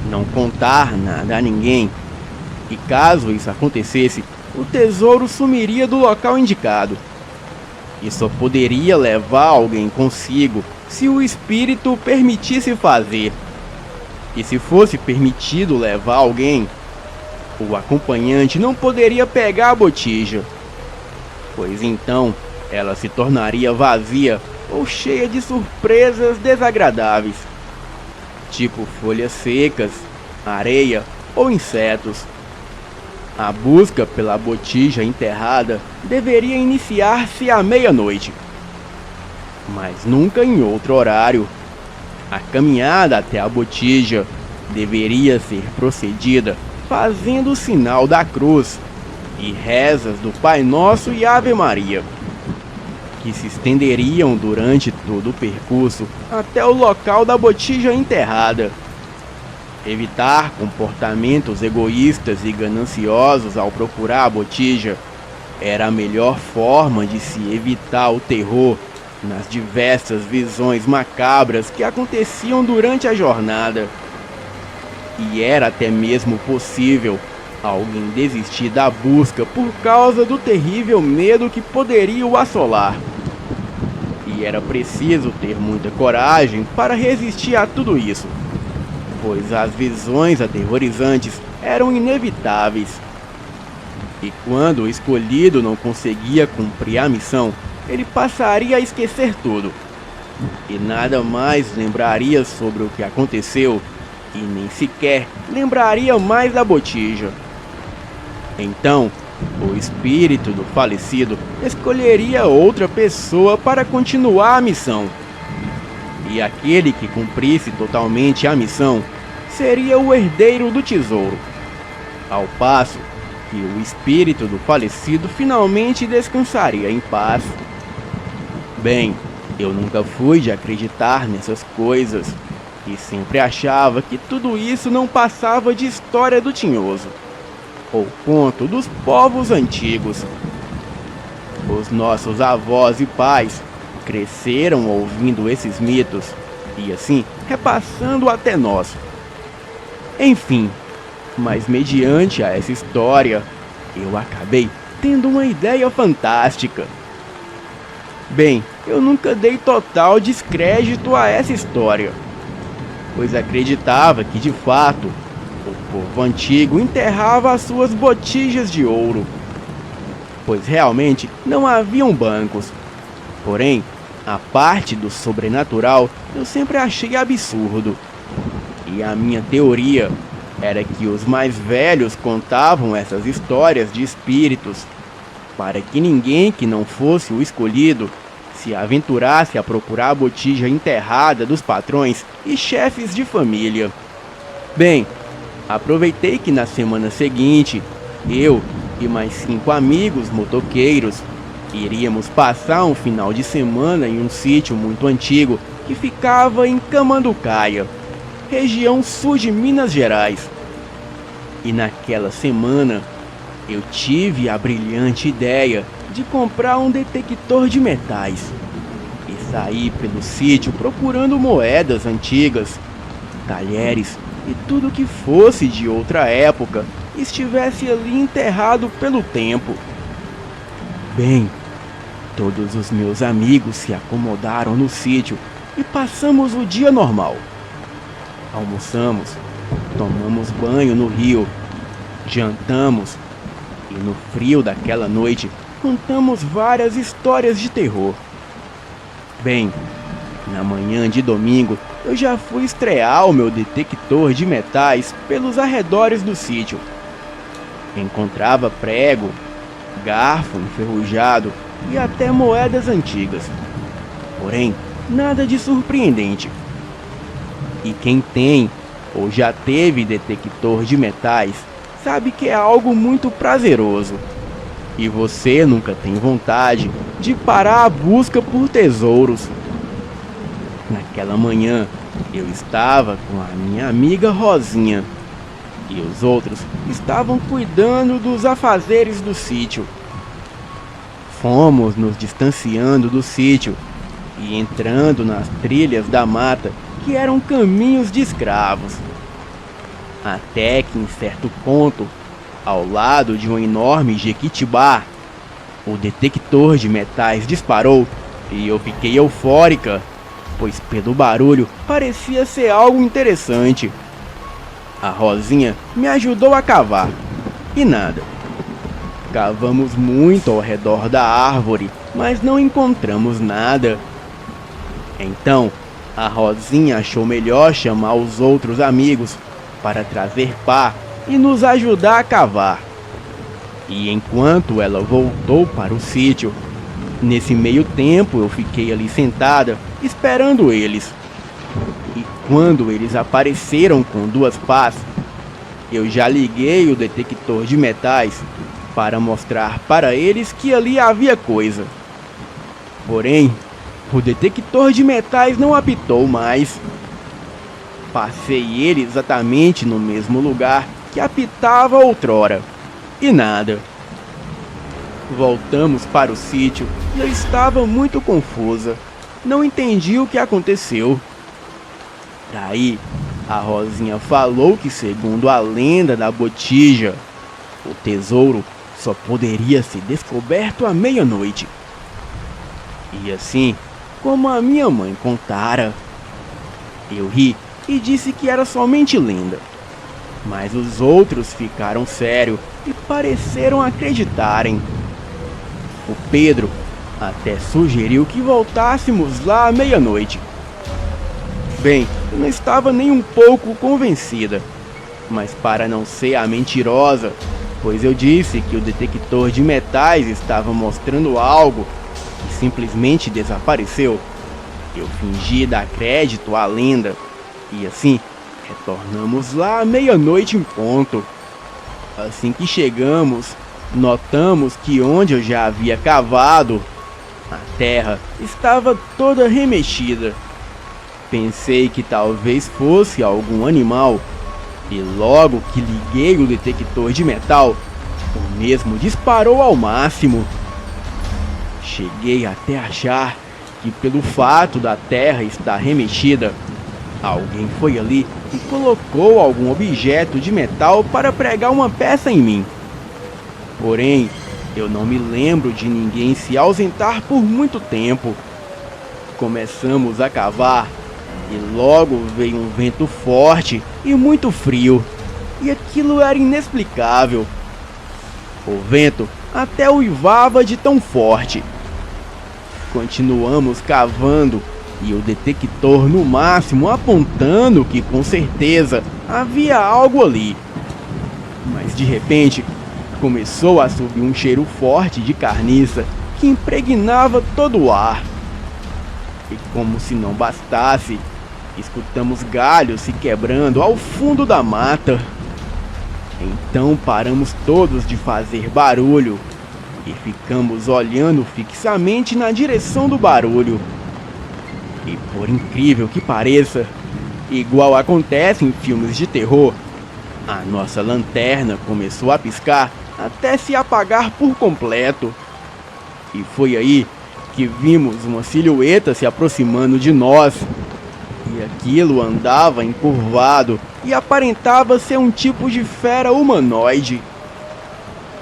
não contar nada a ninguém, e caso isso acontecesse, o tesouro sumiria do local indicado, e só poderia levar alguém consigo se o espírito permitisse fazer. E se fosse permitido levar alguém, o acompanhante não poderia pegar a botija, pois então ela se tornaria vazia ou cheia de surpresas desagradáveis, tipo folhas secas, areia ou insetos. A busca pela botija enterrada deveria iniciar-se à meia-noite, mas nunca em outro horário. A caminhada até a botija deveria ser procedida fazendo o sinal da cruz e rezas do Pai Nosso e Ave Maria. que se estenderiam durante todo o percurso até o local da botija enterrada. Evitar comportamentos egoístas e gananciosos ao procurar a botija era a melhor forma de se evitar o terror nas diversas visões macabras que aconteciam durante a jornada. E era até mesmo possível alguém desistir da busca por causa do terrível medo que poderia o assolar. E era preciso ter muita coragem para resistir a tudo isso, pois as visões aterrorizantes eram inevitáveis. E quando o escolhido não conseguia cumprir a missão, ele passaria a esquecer tudo, e nada mais lembraria sobre o que aconteceu, e nem sequer lembraria mais da botija. Então, o espírito do falecido escolheria outra pessoa para continuar a missão. E aquele que cumprisse totalmente a missão seria o herdeiro do tesouro. Ao passo que o espírito do falecido finalmente descansaria em paz. Bem, eu nunca fui de acreditar nessas coisas e sempre achava que tudo isso não passava de história do tinhoso, ou conto dos povos antigos. Os nossos avós e pais cresceram ouvindo esses mitos e assim repassando até nós. Enfim, mas mediante a essa história, eu acabei tendo uma ideia fantástica. Bem, eu nunca dei total descrédito a essa história, pois acreditava que de fato o povo antigo enterrava as suas botijas de ouro, pois realmente não haviam bancos. Porém, a parte do sobrenatural eu sempre achei absurdo, e a minha teoria era que os mais velhos contavam essas histórias de espíritos para que ninguém que não fosse o escolhido se aventurasse a procurar a botija enterrada dos patrões e chefes de família. Bem, aproveitei que na semana seguinte, eu e mais 5 amigos motoqueiros iríamos passar um final de semana em um sítio muito antigo que ficava em Camanducaia, região sul de Minas Gerais. E naquela semana, eu tive a brilhante ideia de comprar um detector de metais e sair pelo sítio procurando moedas antigas, talheres e tudo que fosse de outra época e estivesse ali enterrado pelo tempo. Bem, todos os meus amigos se acomodaram no sítio e passamos o dia normal. Almoçamos, tomamos banho no rio, jantamos e no frio daquela noite contamos várias histórias de terror. Bem, na manhã de domingo eu já fui estrear o meu detector de metais pelos arredores do sítio. Encontrava prego, garfo enferrujado e até moedas antigas. Porém, nada de surpreendente. E quem tem ou já teve detector de metais sabe que é algo muito prazeroso. E você nunca tem vontade de parar a busca por tesouros. Naquela manhã, eu estava com a minha amiga Rosinha e os outros estavam cuidando dos afazeres do sítio. Fomos nos distanciando do sítio e entrando nas trilhas da mata que eram caminhos de escravos. Até que em certo ponto, ao lado de um enorme jequitibá, o detector de metais disparou e eu fiquei eufórica, pois pelo barulho parecia ser algo interessante. A Rosinha me ajudou a cavar, e nada. Cavamos muito ao redor da árvore, mas não encontramos nada. Então, a Rosinha achou melhor chamar os outros amigos para trazer pá e nos ajudar a cavar. E enquanto ela voltou para o sítio, nesse meio tempo eu fiquei ali sentada, esperando eles. E quando eles apareceram com 2 pás, eu já liguei o detector de metais para mostrar para eles que ali havia coisa. Porém, o detector de metais não apitou mais. Passei ele exatamente no mesmo lugar que apitava outrora. E nada. Voltamos para o sítio e eu estava muito confusa. Não entendi o que aconteceu. Daí, a Rosinha falou que, segundo a lenda da botija, o tesouro só poderia ser descoberto à meia-noite. E assim como a minha mãe contara. Eu ri e disse que era somente lenda. Mas os outros ficaram sérios e pareceram acreditarem. O Pedro até sugeriu que voltássemos lá à meia-noite. Bem, eu não estava nem um pouco convencida, mas para não ser a mentirosa, pois eu disse que o detector de metais estava mostrando algo e simplesmente desapareceu, eu fingi dar crédito à lenda e assim retornamos lá à meia-noite em ponto. Assim que chegamos, notamos que onde eu já havia cavado, a terra estava toda remexida. Pensei que talvez fosse algum animal, e logo que liguei o detector de metal, o mesmo disparou ao máximo. Cheguei até a achar que, pelo fato da terra estar remexida, alguém foi ali e colocou algum objeto de metal para pregar uma peça em mim. Porém, eu não me lembro de ninguém se ausentar por muito tempo. Começamos a cavar e logo veio um vento forte e muito frio, e aquilo era inexplicável. O vento até uivava de tão forte. Continuamos cavando e o detector no máximo apontando que com certeza havia algo ali. Mas de repente começou a subir um cheiro forte de carniça que impregnava todo o ar. E como se não bastasse, escutamos galhos se quebrando ao fundo da mata. Então paramos todos de fazer barulho e ficamos olhando fixamente na direção do barulho. E por incrível que pareça, igual acontece em filmes de terror, a nossa lanterna começou a piscar até se apagar por completo. E foi aí que vimos uma silhueta se aproximando de nós. E aquilo andava encurvado e aparentava ser um tipo de fera humanoide.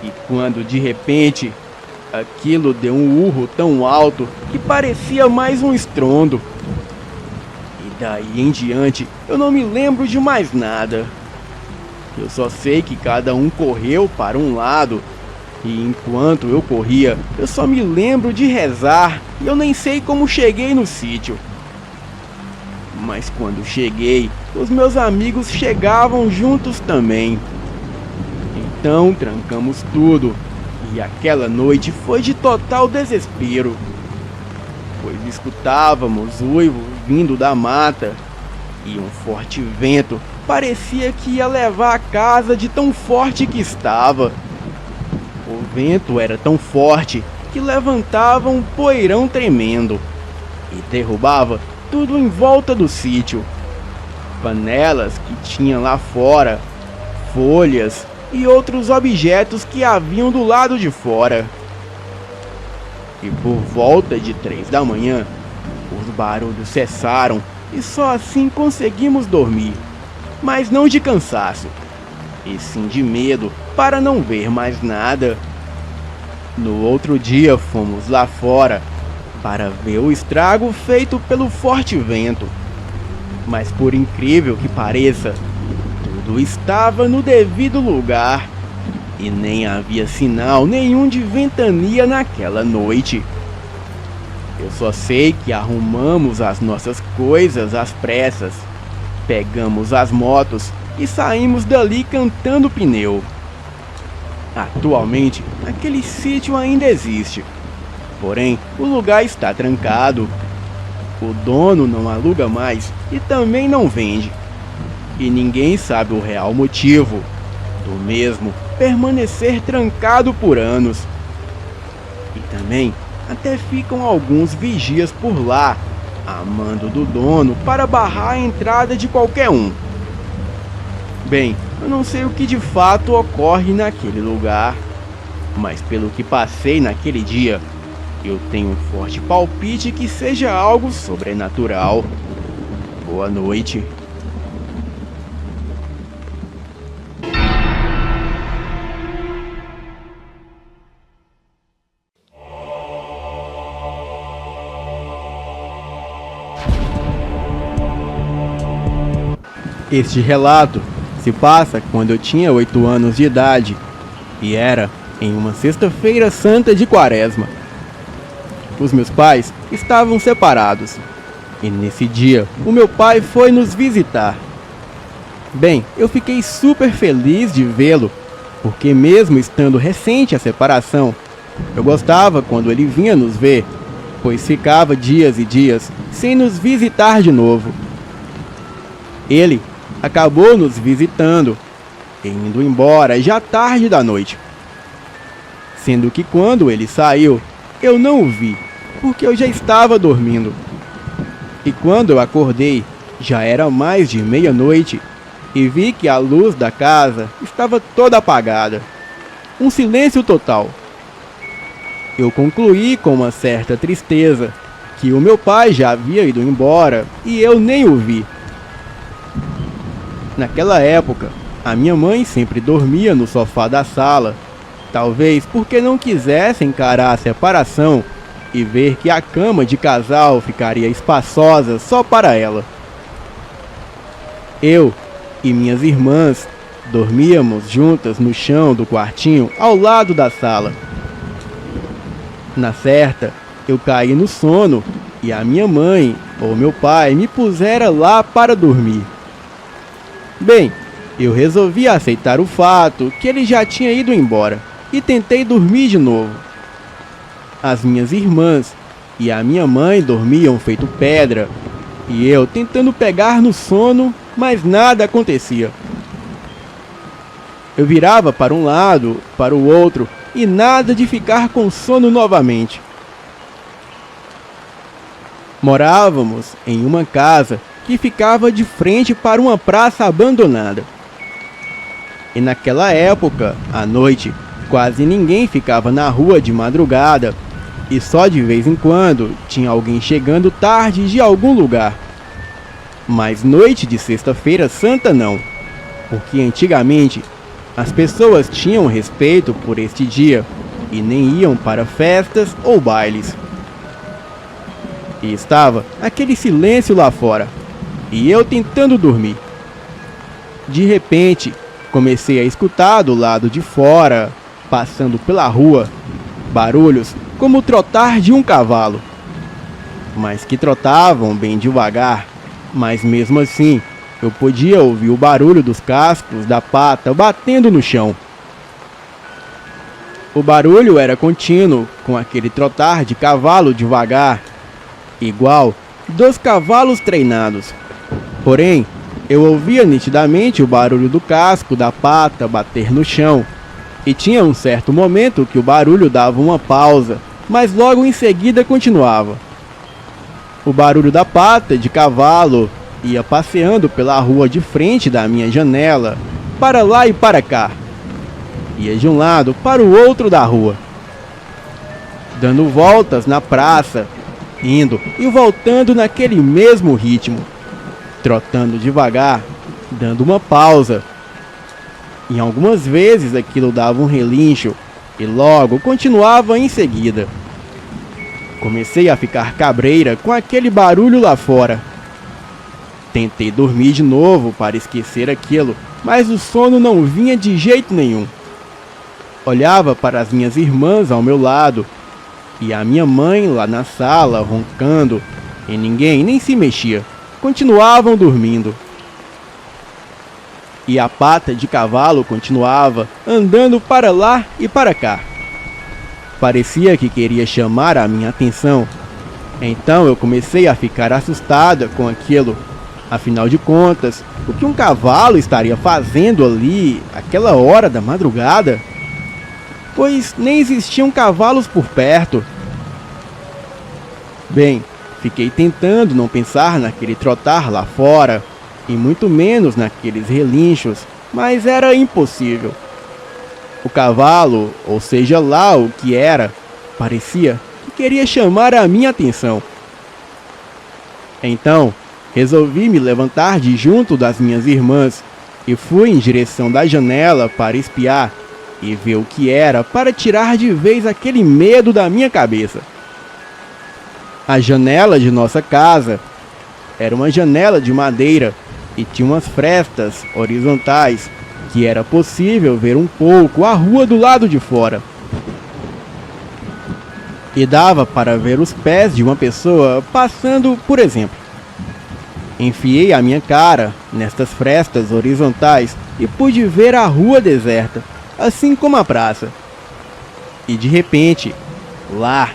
E quando de repente aquilo deu um urro tão alto que parecia mais um estrondo. E daí em diante eu não me lembro de mais nada. Eu só sei que cada um correu para um lado. E enquanto eu corria, eu só me lembro de rezar e eu nem sei como cheguei no sítio. Mas quando cheguei, os meus amigos chegavam juntos também. Então trancamos tudo e aquela noite foi de total desespero, pois escutávamos uivos vindo da mata e um forte vento parecia que ia levar a casa de tão forte que estava. O vento era tão forte que levantava um poeirão tremendo e derrubava tudo em volta do sítio. Panelas que tinha lá fora, folhas e outros objetos que haviam do lado de fora. E por volta de 3 da manhã, os barulhos cessaram e só assim conseguimos dormir. Mas não de cansaço, e sim de medo para não ver mais nada. No outro dia fomos lá fora para ver o estrago feito pelo forte vento. Mas por incrível que pareça, tudo estava no devido lugar e nem havia sinal nenhum de ventania naquela noite. Eu só sei que arrumamos as nossas coisas às pressas, pegamos as motos e saímos dali cantando pneu. Atualmente, aquele sítio ainda existe, porém o lugar está trancado. O dono não aluga mais e também não vende. E ninguém sabe o real motivo do mesmo permanecer trancado por anos. E também até ficam alguns vigias por lá, a mando do dono para barrar a entrada de qualquer um. Bem, eu não sei o que de fato ocorre naquele lugar, mas pelo que passei naquele dia, eu tenho um forte palpite que seja algo sobrenatural. Boa noite. Este relato se passa quando eu tinha 8 anos de idade e era em uma sexta-feira santa de Quaresma. Os meus pais estavam separados e nesse dia o meu pai foi nos visitar. Bem, eu fiquei super feliz de vê-lo, porque mesmo estando recente a separação, eu gostava quando ele vinha nos ver, pois ficava dias e dias sem nos visitar de novo. Ele acabou nos visitando e indo embora já tarde da noite. Sendo que quando ele saiu, eu não o vi, porque eu já estava dormindo. E quando eu acordei, já era mais de meia-noite e vi que a luz da casa estava toda apagada. Um silêncio total. Eu concluí com uma certa tristeza que o meu pai já havia ido embora e eu nem o vi. Naquela época, a minha mãe sempre dormia no sofá da sala, talvez porque não quisesse encarar a separação e ver que a cama de casal ficaria espaçosa só para ela. Eu e minhas irmãs dormíamos juntas no chão do quartinho ao lado da sala. Na certa, eu caí no sono e a minha mãe ou meu pai me pusera lá para dormir. Bem, eu resolvi aceitar o fato que ele já tinha ido embora e tentei dormir de novo. As minhas irmãs e a minha mãe dormiam feito pedra e eu tentando pegar no sono, mas nada acontecia. Eu virava para um lado, para o outro e nada de ficar com sono novamente. Morávamos em uma casa que ficava de frente para uma praça abandonada. E naquela época, à noite, quase ninguém ficava na rua de madrugada e só de vez em quando tinha alguém chegando tarde de algum lugar. Mas noite de sexta-feira santa não, porque antigamente as pessoas tinham respeito por este dia e nem iam para festas ou bailes. E estava aquele silêncio lá fora, e eu tentando dormir. De repente, comecei a escutar do lado de fora, passando pela rua, barulhos como o trotar de um cavalo. Mas que trotavam bem devagar, mas mesmo assim, eu podia ouvir o barulho dos cascos da pata batendo no chão. O barulho era contínuo, com aquele trotar de cavalo devagar, igual dos cavalos treinados. Porém, eu ouvia nitidamente o barulho do casco da pata bater no chão, e tinha um certo momento que o barulho dava uma pausa, mas logo em seguida continuava. O barulho da pata de cavalo ia passeando pela rua de frente da minha janela, para lá e para cá. Ia de um lado para o outro da rua, dando voltas na praça, indo e voltando naquele mesmo ritmo, trotando devagar, dando uma pausa. E algumas vezes aquilo dava um relincho e logo continuava em seguida. Comecei a ficar cabreira com aquele barulho lá fora. Tentei dormir de novo para esquecer aquilo, mas o sono não vinha de jeito nenhum. Olhava para as minhas irmãs ao meu lado e a minha mãe lá na sala roncando e ninguém nem se mexia. Continuavam dormindo. E a pata de cavalo continuava andando para lá e para cá. Parecia que queria chamar a minha atenção. Então eu comecei a ficar assustada com aquilo. Afinal de contas, o que um cavalo estaria fazendo ali, àquela hora da madrugada? Pois nem existiam cavalos por perto. Bem, fiquei tentando não pensar naquele trotar lá fora, e muito menos naqueles relinchos, mas era impossível. O cavalo, ou seja lá o que era, parecia que queria chamar a minha atenção. Então, resolvi me levantar de junto das minhas irmãs e fui em direção da janela para espiar e ver o que era para tirar de vez aquele medo da minha cabeça. A janela de nossa casa era uma janela de madeira e tinha umas frestas horizontais que era possível ver um pouco a rua do lado de fora. E dava para ver os pés de uma pessoa passando, por exemplo. Enfiei a minha cara nestas frestas horizontais e pude ver a rua deserta, assim como a praça. E de repente, lá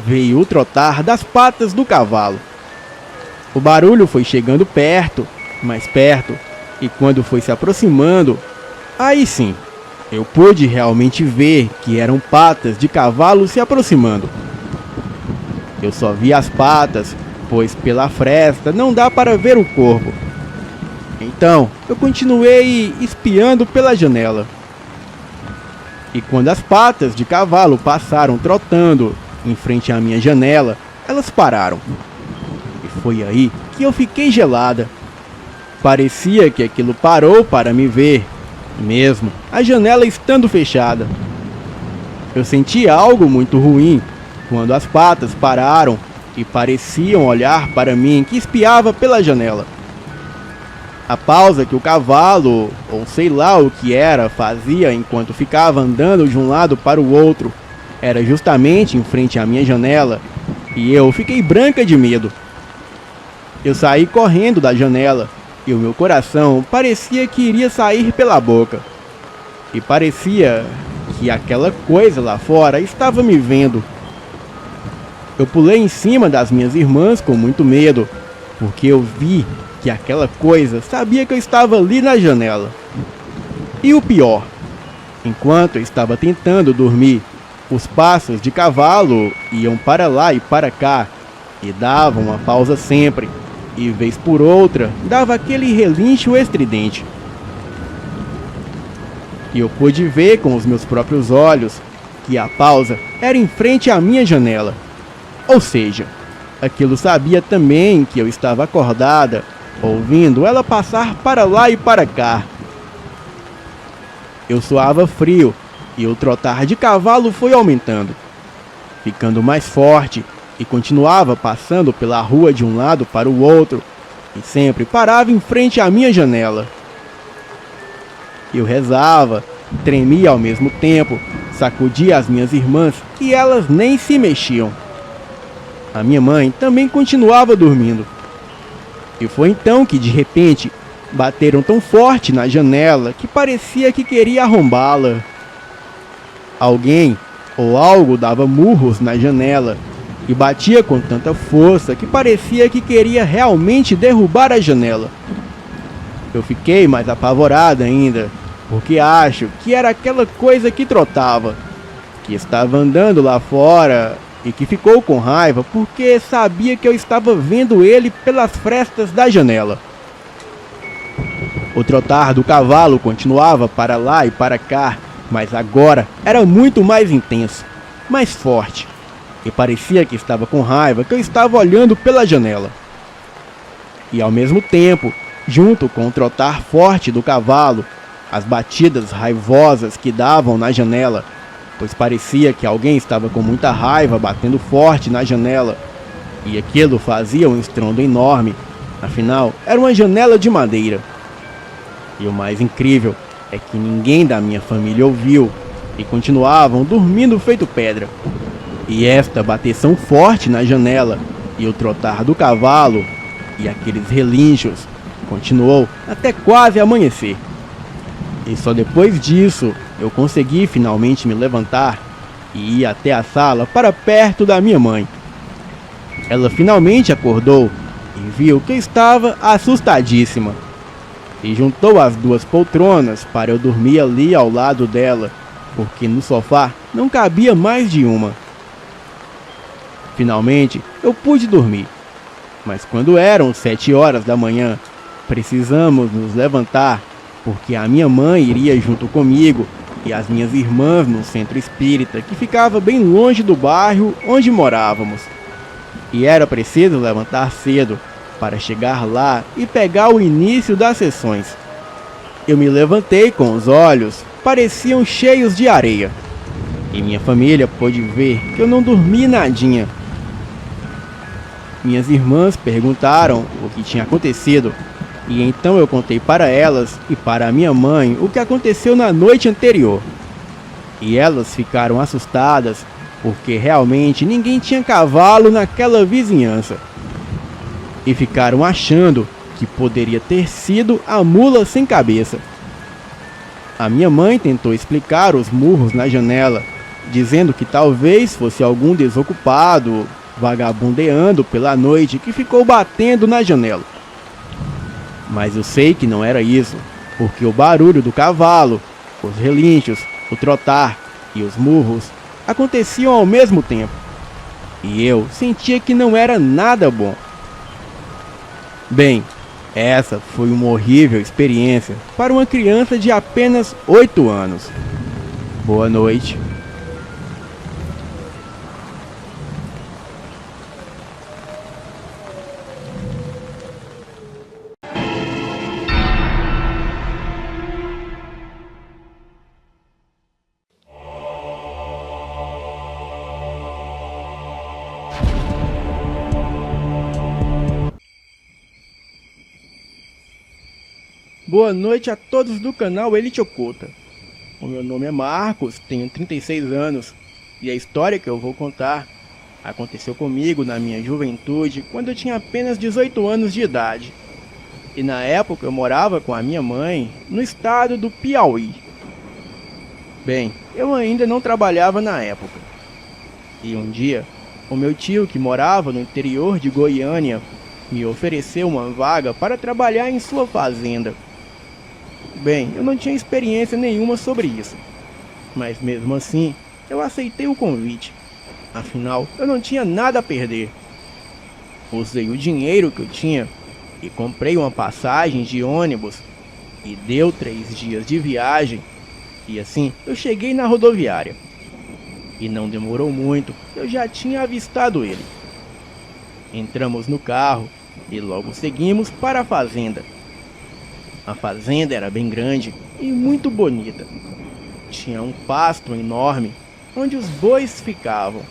veio o trotar das patas do cavalo. O barulho foi chegando perto, mais perto, e quando foi se aproximando, aí sim, eu pude realmente ver que eram patas de cavalo se aproximando. Eu só vi as patas, pois pela fresta não dá para ver o corpo. Então, eu continuei espiando pela janela. E quando as patas de cavalo passaram trotando em frente à minha janela, elas pararam. E foi aí que eu fiquei gelada. Parecia que aquilo parou para me ver, mesmo a janela estando fechada. Eu senti algo muito ruim quando as patas pararam e pareciam olhar para mim que espiava pela janela. A pausa que o cavalo, ou sei lá o que era, fazia enquanto ficava andando de um lado para o outro, era justamente em frente à minha janela, e eu fiquei branca de medo. Eu saí correndo da janela, e o meu coração parecia que iria sair pela boca. E parecia que aquela coisa lá fora estava me vendo. Eu pulei em cima das minhas irmãs com muito medo, porque eu vi que aquela coisa sabia que eu estava ali na janela. E o pior, enquanto eu estava tentando dormir, os passos de cavalo iam para lá e para cá, e davam uma pausa sempre, e vez por outra dava aquele relincho estridente. E eu pude ver com os meus próprios olhos que a pausa era em frente à minha janela. Ou seja, aquilo sabia também que eu estava acordada, ouvindo ela passar para lá e para cá. Eu suava frio e o trotar de cavalo foi aumentando, ficando mais forte, e continuava passando pela rua de um lado para o outro e sempre parava em frente à minha janela. Eu rezava, tremia ao mesmo tempo, sacudia as minhas irmãs que elas nem se mexiam. A minha mãe também continuava dormindo. E foi então que de repente bateram tão forte na janela que parecia que queria arrombá-la. Alguém ou algo dava murros na janela e batia com tanta força que parecia que queria realmente derrubar a janela. Eu fiquei mais apavorada ainda, porque acho que era aquela coisa que trotava, que estava andando lá fora e que ficou com raiva porque sabia que eu estava vendo ele pelas frestas da janela. O trotar do cavalo continuava para lá e para cá, mas agora era muito mais intenso, mais forte. E parecia que estava com raiva que eu estava olhando pela janela. E ao mesmo tempo, junto com o trotar forte do cavalo, as batidas raivosas que davam na janela, pois parecia que alguém estava com muita raiva batendo forte na janela, e aquilo fazia um estrondo enorme, afinal era uma janela de madeira. E o mais incrível é que ninguém da minha família ouviu, e continuavam dormindo feito pedra. E esta bateção forte na janela, e o trotar do cavalo, e aqueles relinchos, continuou até quase amanhecer. E só depois disso, eu consegui finalmente me levantar e ir até a sala para perto da minha mãe. Ela finalmente acordou e viu que eu estava assustadíssima. E juntou as duas poltronas para eu dormir ali ao lado dela, porque no sofá não cabia mais de uma. Finalmente, eu pude dormir. Mas quando eram 7 horas da manhã, precisamos nos levantar, porque a minha mãe iria junto comigo e as minhas irmãs no centro espírita, que ficava bem longe do bairro onde morávamos. E era preciso levantar cedo para chegar lá e pegar o início das sessões. Eu me levantei com os olhos, pareciam cheios de areia. E minha família pôde ver que eu não dormi nadinha. Minhas irmãs perguntaram o que tinha acontecido, e então eu contei para elas e para a minha mãe o que aconteceu na noite anterior. E elas ficaram assustadas, porque realmente ninguém tinha cavalo naquela vizinhança. E ficaram achando que poderia ter sido a mula sem cabeça. A minha mãe tentou explicar os murros na janela, dizendo que talvez fosse algum desocupado, vagabundeando pela noite, que ficou batendo na janela. Mas eu sei que não era isso, porque o barulho do cavalo, os relinchos, o trotar e os murros aconteciam ao mesmo tempo. E eu sentia que não era nada bom. Bem, essa foi uma horrível experiência para uma criança de apenas 8 anos. Boa noite. Boa noite a todos do canal Elite Oculta. O meu nome é Marcos, tenho 36 anos e a história que eu vou contar aconteceu comigo na minha juventude, quando eu tinha apenas 18 anos de idade. E na época eu morava com a minha mãe no estado do Piauí. Bem, eu ainda não trabalhava na época. E um dia, o meu tio, que morava no interior de Goiânia, me ofereceu uma vaga para trabalhar em sua fazenda. Bem, eu não tinha experiência nenhuma sobre isso, mas mesmo assim, eu aceitei o convite. Afinal, eu não tinha nada a perder. Usei o dinheiro que eu tinha e comprei uma passagem de ônibus e deu 3 dias de viagem, e assim eu cheguei na rodoviária. E não demorou muito, eu já tinha avistado ele. Entramos no carro e logo seguimos para a fazenda. A fazenda era bem grande e muito bonita. Tinha um pasto enorme onde os bois ficavam.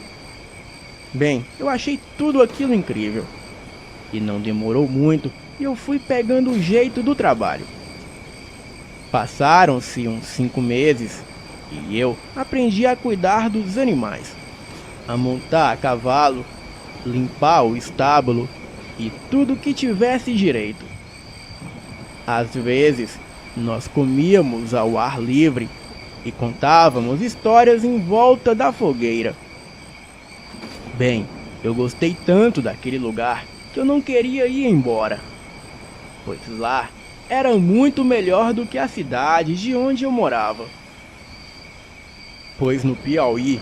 Bem, eu achei tudo aquilo incrível. E não demorou muito e eu fui pegando o jeito do trabalho. Passaram-se uns 5 meses e eu aprendi a cuidar dos animais, a montar a cavalo, limpar o estábulo e tudo que tivesse direito. Às vezes, nós comíamos ao ar livre e contávamos histórias em volta da fogueira. Bem, eu gostei tanto daquele lugar que eu não queria ir embora, pois lá era muito melhor do que a cidade de onde eu morava. Pois no Piauí,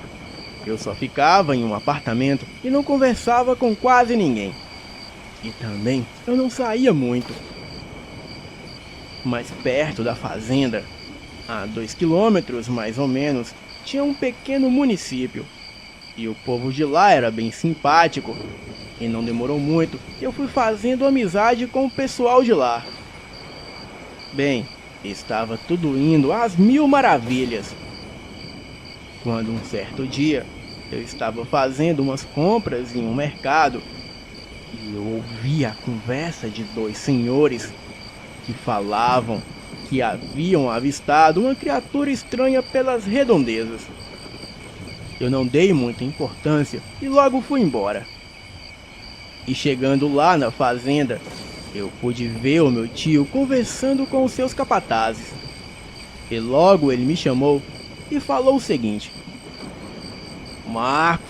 eu só ficava em um apartamento e não conversava com quase ninguém. E também eu não saía muito. Mais perto da fazenda, a 2 quilômetros mais ou menos, tinha um pequeno município. E o povo de lá era bem simpático. E não demorou muito que eu fui fazendo amizade com o pessoal de lá. Bem, estava tudo indo às mil maravilhas. Quando um certo dia, eu estava fazendo umas compras em um mercado e eu ouvi a conversa de 2 senhores que falavam que haviam avistado uma criatura estranha pelas redondezas. Eu não dei muita importância e logo fui embora. E chegando lá na fazenda, eu pude ver o meu tio conversando com os seus capatazes. E logo ele me chamou e falou o seguinte: Marcos,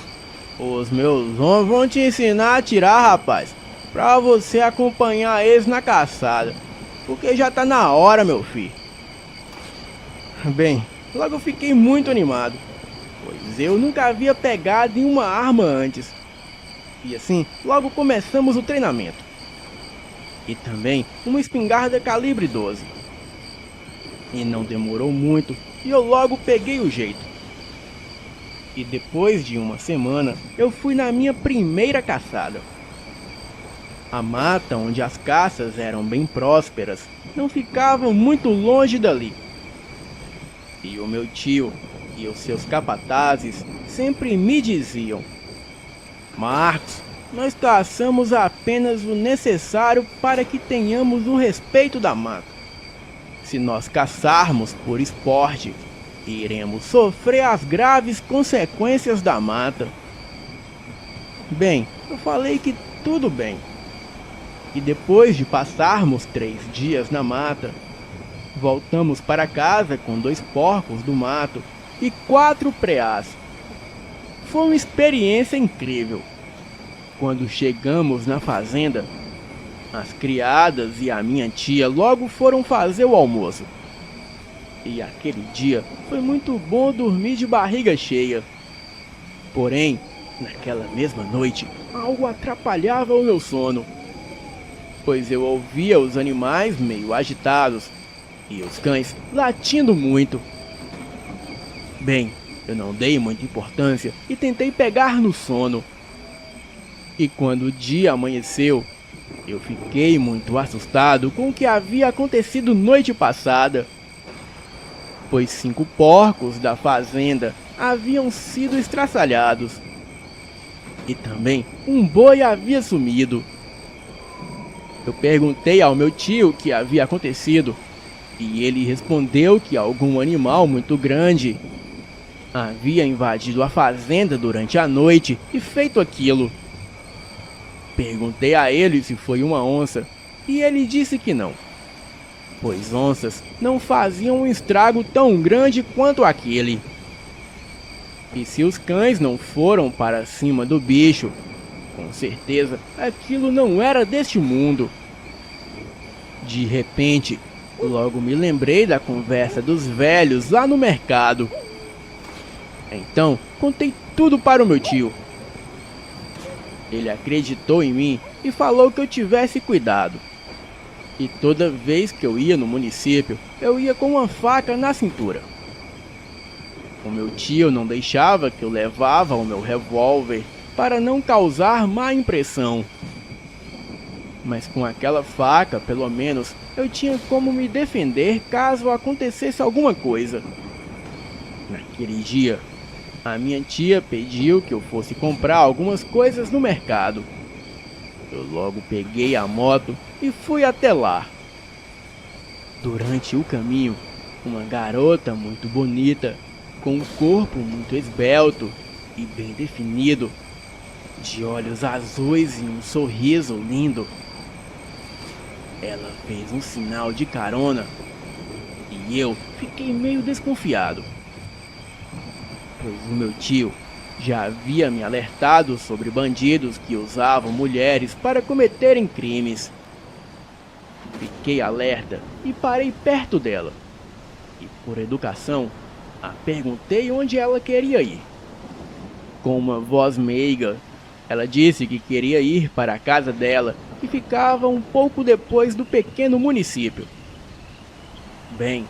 os meus homens vão te ensinar a atirar, rapaz, pra você acompanhar eles na caçada, porque já tá na hora, meu filho. Bem, logo eu fiquei muito animado, pois eu nunca havia pegado em uma arma antes. E assim, logo começamos o treinamento. E também uma espingarda calibre 12. E não demorou muito e eu logo peguei o jeito. E depois de uma semana, eu fui na minha primeira caçada. A mata onde as caças eram bem prósperas não ficava muito longe dali. E o meu tio e os seus capatazes sempre me diziam: Marcos, nós caçamos apenas o necessário para que tenhamos o respeito da mata. Se nós caçarmos por esporte, iremos sofrer as graves consequências da mata. Bem, eu falei que tudo bem. E depois de passarmos 3 dias na mata, voltamos para casa com 2 porcos do mato e 4 preás. Foi uma experiência incrível. Quando chegamos na fazenda, as criadas e a minha tia logo foram fazer o almoço. E aquele dia foi muito bom dormir de barriga cheia. Porém, naquela mesma noite, algo atrapalhava o meu sono, pois eu ouvia os animais meio agitados e os cães latindo muito. Bem, eu não dei muita importância e tentei pegar no sono. E quando o dia amanheceu, eu fiquei muito assustado com o que havia acontecido noite passada, pois 5 porcos da fazenda haviam sido estraçalhados. E também um boi havia sumido. Eu perguntei ao meu tio o que havia acontecido, e ele respondeu que algum animal muito grande havia invadido a fazenda durante a noite e feito aquilo. Perguntei a ele se foi uma onça, e ele disse que não, pois onças não faziam um estrago tão grande quanto aquele. E se os cães não foram para cima do bicho, com certeza aquilo não era deste mundo. De repente, logo me lembrei da conversa dos velhos lá no mercado. Então, contei tudo para o meu tio. Ele acreditou em mim e falou que eu tivesse cuidado. E toda vez que eu ia no município, eu ia com uma faca na cintura. O meu tio não deixava que eu levava o meu revólver para não causar má impressão. Mas com aquela faca, pelo menos, eu tinha como me defender caso acontecesse alguma coisa. Naquele dia, a minha tia pediu que eu fosse comprar algumas coisas no mercado. Eu logo peguei a moto e fui até lá. Durante o caminho, uma garota muito bonita, com um corpo muito esbelto e bem definido, de olhos azuis e um sorriso lindo. Ela fez um sinal de carona e eu fiquei meio desconfiado, pois o meu tio já havia me alertado sobre bandidos que usavam mulheres para cometerem crimes. Fiquei alerta e parei perto dela. E por educação, a perguntei onde ela queria ir. Com uma voz meiga, ela disse que queria ir para a casa dela, que ficava um pouco depois do pequeno município. Bem,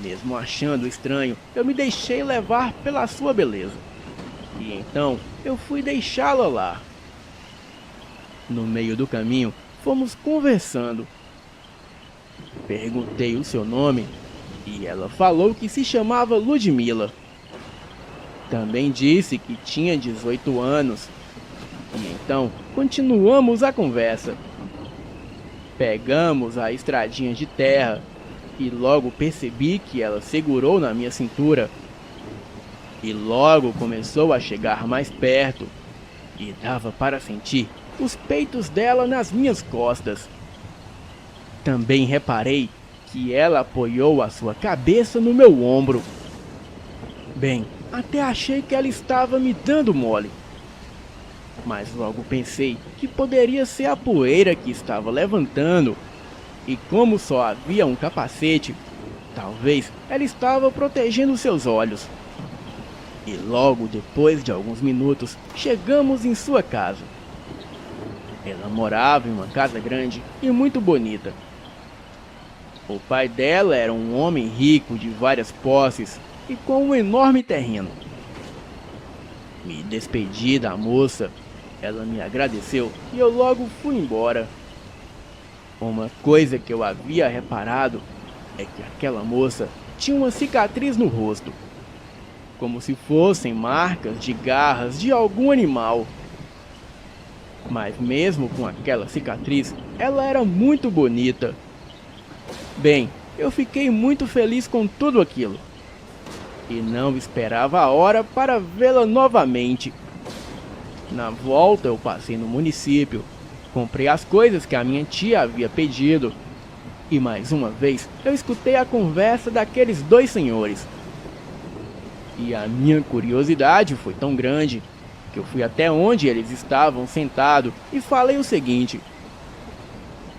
mesmo achando estranho, eu me deixei levar pela sua beleza. E então eu fui deixá-la lá. No meio do caminho, fomos conversando. Perguntei o seu nome e ela falou que se chamava Ludmila. Também disse que tinha 18 anos. E então continuamos a conversa. Pegamos a estradinha de terra e logo percebi que ela segurou na minha cintura. E logo começou a chegar mais perto e dava para sentir os peitos dela nas minhas costas. Também reparei que ela apoiou a sua cabeça no meu ombro. Bem, até achei que ela estava me dando mole. Mas logo pensei que poderia ser a poeira que estava levantando. E como só havia um capacete, talvez ela estava protegendo seus olhos. E logo depois de alguns minutos, chegamos em sua casa. Ela morava em uma casa grande e muito bonita. O pai dela era um homem rico de várias posses e com um enorme terreno. Me despedi da moça, ela me agradeceu e eu logo fui embora. Uma coisa que eu havia reparado é que aquela moça tinha uma cicatriz no rosto, como se fossem marcas de garras de algum animal. Mas mesmo com aquela cicatriz, ela era muito bonita. Bem, eu fiquei muito feliz com tudo aquilo e não esperava a hora para vê-la novamente. Na volta eu passei no município, comprei as coisas que a minha tia havia pedido e mais uma vez eu escutei a conversa daqueles dois senhores. E a minha curiosidade foi tão grande que eu fui até onde eles estavam sentados e falei o seguinte: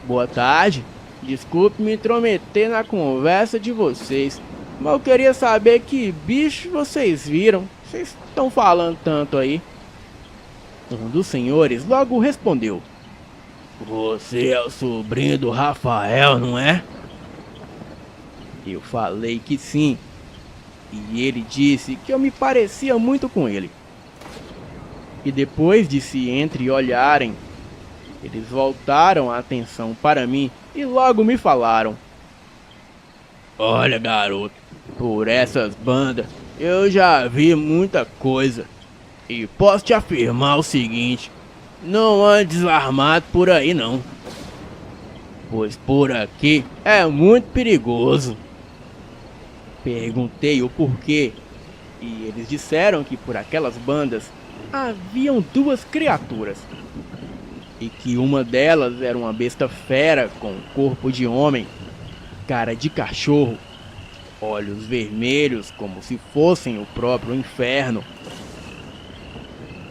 boa tarde, desculpe me intrometer na conversa de vocês, mas eu queria saber que bicho vocês viram, vocês estão falando tanto aí. Um dos senhores logo respondeu: você é o sobrinho do Rafael, não é? Eu falei que sim, e ele disse que eu me parecia muito com ele. E depois de se entreolharem, eles voltaram a atenção para mim e logo me falaram: olha, garoto, por essas bandas eu já vi muita coisa e posso te afirmar o seguinte: não andes armado por aí não, pois por aqui é muito perigoso. Perguntei o porquê e eles disseram que por aquelas bandas haviam duas criaturas e que uma delas era uma besta fera com corpo de homem, cara de cachorro, olhos vermelhos como se fossem o próprio inferno,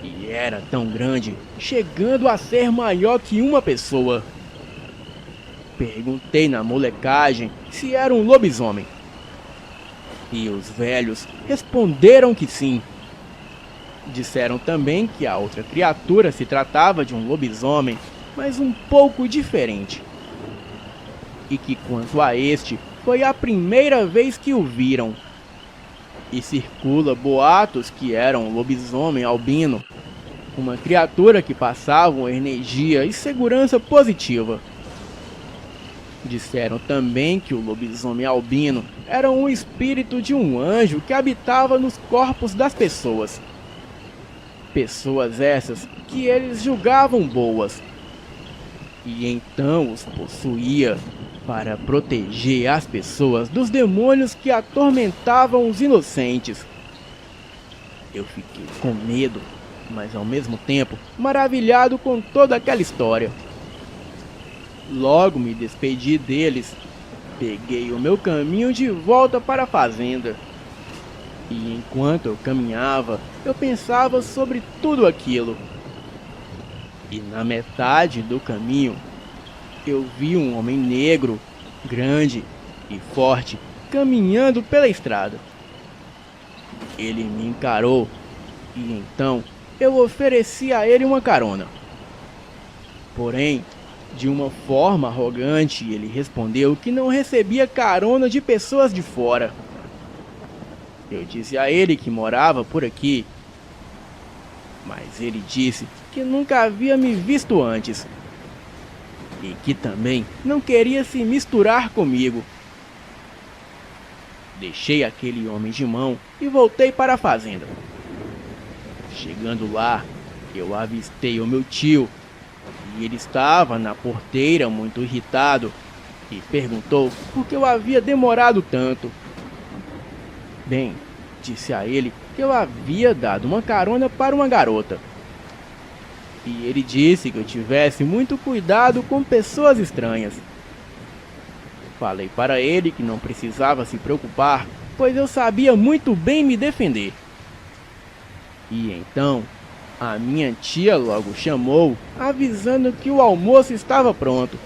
e era tão grande, chegando a ser maior que uma pessoa. Perguntei na molecagem se era um lobisomem e os velhos responderam que sim. Disseram também que a outra criatura se tratava de um lobisomem, mas um pouco diferente. E que quanto a este, foi a primeira vez que o viram. E circula boatos que era um lobisomem albino, uma criatura que passava uma energia e segurança positiva. Disseram também que o lobisomem albino era um espírito de um anjo que habitava nos corpos das pessoas. Pessoas essas que eles julgavam boas. E então os possuía para proteger as pessoas dos demônios que atormentavam os inocentes. Eu fiquei com medo, mas ao mesmo tempo maravilhado com toda aquela história. Logo me despedi deles, peguei o meu caminho de volta para a fazenda. E enquanto eu caminhava, eu pensava sobre tudo aquilo. E na metade do caminho, eu vi um homem negro, grande e forte, caminhando pela estrada. Ele me encarou e então eu ofereci a ele uma carona. Porém, de uma forma arrogante, ele respondeu que não recebia carona de pessoas de fora. Eu disse a ele que morava por aqui, mas ele disse que nunca havia me visto antes e que também não queria se misturar comigo. Deixei aquele homem de mão e voltei para a fazenda. Chegando lá, eu avistei o meu tio e ele estava na porteira muito irritado e perguntou por que eu havia demorado tanto. Bem, disse a ele que eu havia dado uma carona para uma garota. E ele disse que eu tivesse muito cuidado com pessoas estranhas. Falei para ele que não precisava se preocupar, pois eu sabia muito bem me defender. E então, a minha tia logo chamou, avisando que o almoço estava pronto.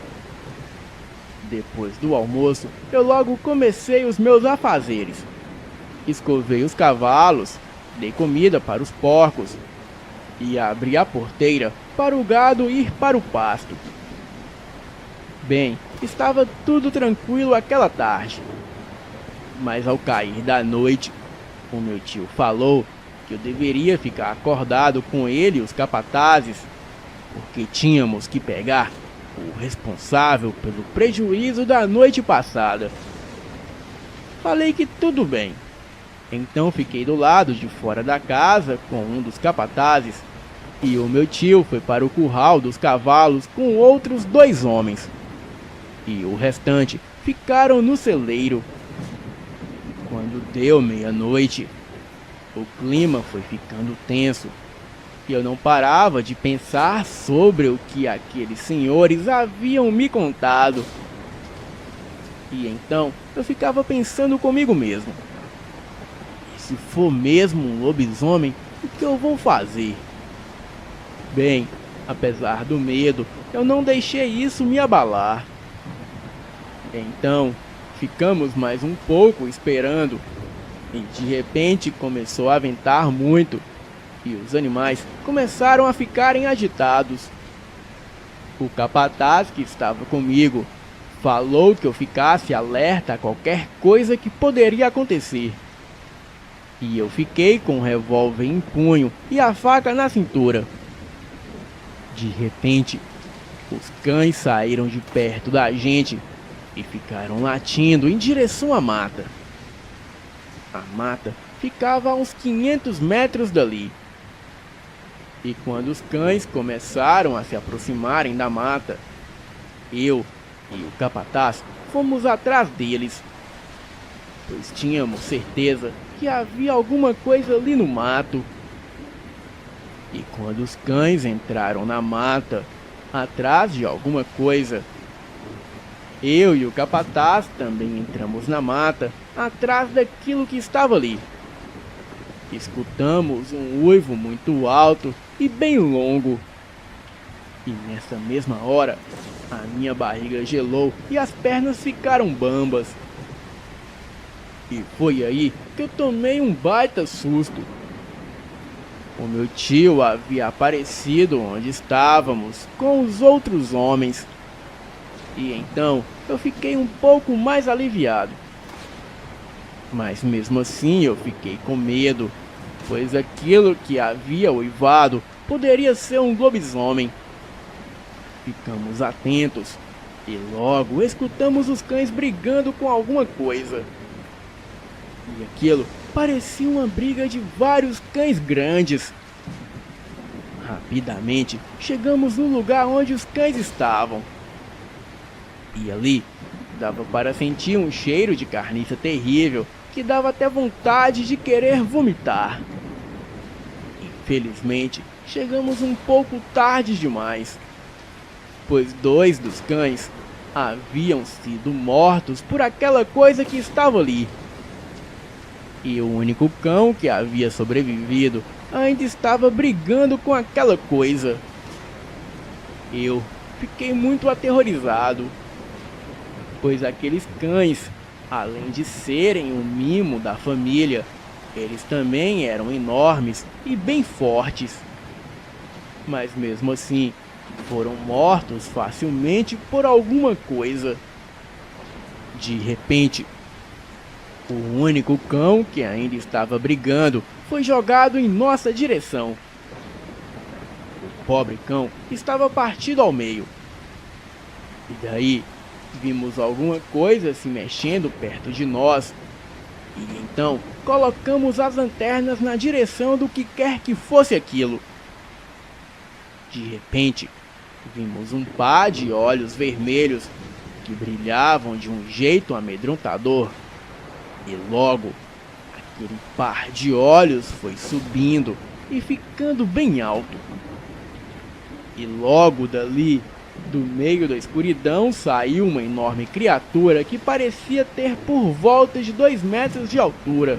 Depois do almoço, eu logo comecei os meus afazeres. Escovei os cavalos, dei comida para os porcos e abri a porteira para o gado ir para o pasto. Bem, estava tudo tranquilo aquela tarde, mas ao cair da noite, o meu tio falou que eu deveria ficar acordado com ele e os capatazes, porque tínhamos que pegar o responsável pelo prejuízo da noite passada. Falei que tudo bem. Então fiquei do lado de fora da casa com um dos capatazes e o meu tio foi para o curral dos cavalos com outros 2 homens. E o restante ficaram no celeiro. Quando deu meia-noite, o clima foi ficando tenso e eu não parava de pensar sobre o que aqueles senhores haviam me contado. E então eu ficava pensando comigo mesmo: e se for mesmo um lobisomem, o que eu vou fazer? Bem, apesar do medo, eu não deixei isso me abalar. Então, ficamos mais um pouco esperando, e de repente começou a ventar muito, e os animais começaram a ficarem agitados. O capataz que estava comigo falou que eu ficasse alerta a qualquer coisa que poderia acontecer. E eu fiquei com o revólver em punho e a faca na cintura. De repente, os cães saíram de perto da gente e ficaram latindo em direção à mata. A mata ficava a uns 500 metros dali. E quando os cães começaram a se aproximarem da mata, eu e o capataz fomos atrás deles, pois tínhamos certeza que havia alguma coisa ali no mato. E quando os cães entraram na mata, atrás de alguma coisa, eu e o capataz também entramos na mata, atrás daquilo que estava ali. Escutamos um uivo muito alto e bem longo. E nessa mesma hora, a minha barriga gelou e as pernas ficaram bambas. E foi aí que eu tomei um baita susto. O meu tio havia aparecido onde estávamos com os outros homens. E então eu fiquei um pouco mais aliviado. Mas mesmo assim eu fiquei com medo, pois aquilo que havia uivado poderia ser um lobisomem. Ficamos atentos e logo escutamos os cães brigando com alguma coisa. E aquilo parecia uma briga de vários cães grandes. Rapidamente chegamos no lugar onde os cães estavam. E ali dava para sentir um cheiro de carniça terrível que dava até vontade de querer vomitar. Infelizmente, chegamos um pouco tarde demais, pois 2 dos cães haviam sido mortos por aquela coisa que estava ali. E o único cão que havia sobrevivido ainda estava brigando com aquela coisa. Eu fiquei muito aterrorizado, pois aqueles cães, além de serem um mimo da família, eles também eram enormes e bem fortes. Mas mesmo assim, foram mortos facilmente por alguma coisa. De repente, o único cão que ainda estava brigando foi jogado em nossa direção. O pobre cão estava partido ao meio. E daí, vimos alguma coisa se mexendo perto de nós. E então, colocamos as lanternas na direção do que quer que fosse aquilo. De repente, vimos um par de olhos vermelhos que brilhavam de um jeito amedrontador. E logo, aquele par de olhos foi subindo e ficando bem alto. E logo dali, do meio da escuridão, saiu uma enorme criatura que parecia ter por volta de 2 metros de altura.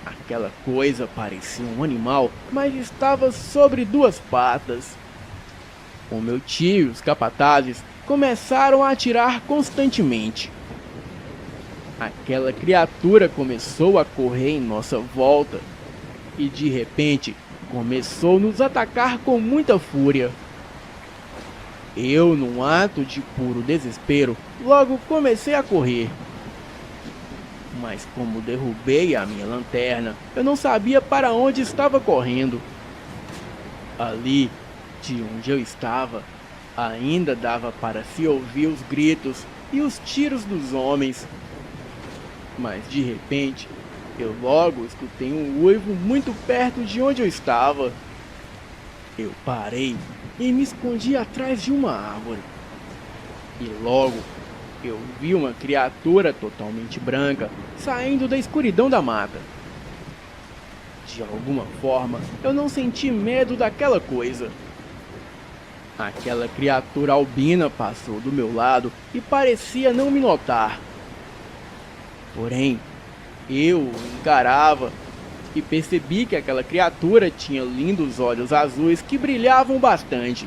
Aquela coisa parecia um animal, mas estava sobre 2 patas. O meu tio e os capatazes começaram a atirar constantemente. Aquela criatura começou a correr em nossa volta e de repente começou a nos atacar com muita fúria. Eu, num ato de puro desespero, logo comecei a correr. Mas como derrubei a minha lanterna, eu não sabia para onde estava correndo. Ali, de onde eu estava, ainda dava para se ouvir os gritos e os tiros dos homens. Mas de repente, eu logo escutei um uivo muito perto de onde eu estava. Eu parei e me escondi atrás de uma árvore. E logo eu vi uma criatura totalmente branca saindo da escuridão da mata. De alguma forma, eu não senti medo daquela coisa. Aquela criatura albina passou do meu lado e parecia não me notar. Porém, eu o encarava e percebi que aquela criatura tinha lindos olhos azuis que brilhavam bastante.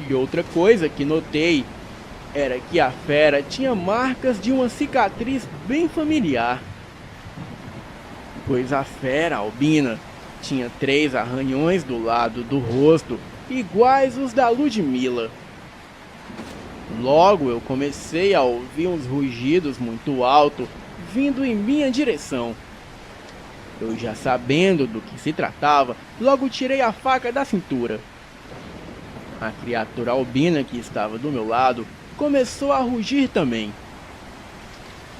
E outra coisa que notei era que a fera tinha marcas de uma cicatriz bem familiar. Pois a fera albina tinha 3 arranhões do lado do rosto, iguais os da Ludmila. Logo eu comecei a ouvir uns rugidos muito altos vindo em minha direção. Eu já sabendo do que se tratava, logo tirei a faca da cintura. A criatura albina que estava do meu lado começou a rugir também.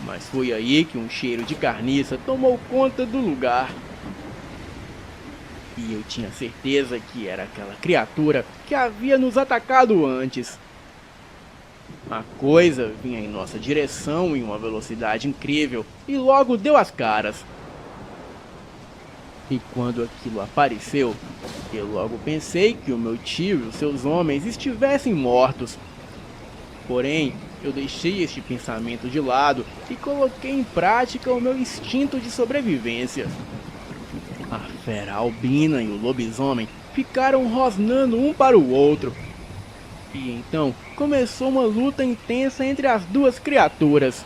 Mas foi aí que um cheiro de carniça tomou conta do lugar. E eu tinha certeza que era aquela criatura que havia nos atacado antes. A coisa vinha em nossa direção em uma velocidade incrível e logo deu as caras. E quando aquilo apareceu, eu logo pensei que o meu tio e os seus homens estivessem mortos. Porém, eu deixei este pensamento de lado e coloquei em prática o meu instinto de sobrevivência. A fera albina e o lobisomem ficaram rosnando um para o outro. E então começou uma luta intensa entre as duas criaturas.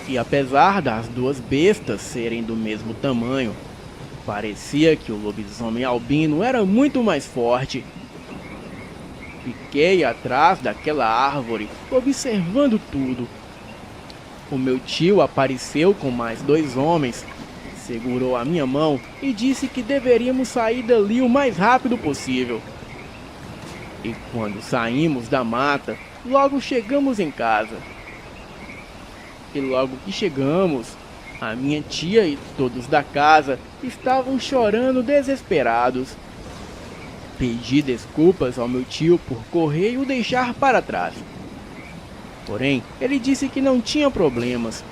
E apesar das duas bestas serem do mesmo tamanho, parecia que o lobisomem albino era muito mais forte. Fiquei atrás daquela árvore, observando tudo. O meu tio apareceu com mais 2 homens, segurou a minha mão e disse que deveríamos sair dali o mais rápido possível. E quando saímos da mata, logo chegamos em casa. E logo que chegamos, a minha tia e todos da casa estavam chorando desesperados. Pedi desculpas ao meu tio por correr e o deixar para trás. Porém, ele disse que não tinha problemas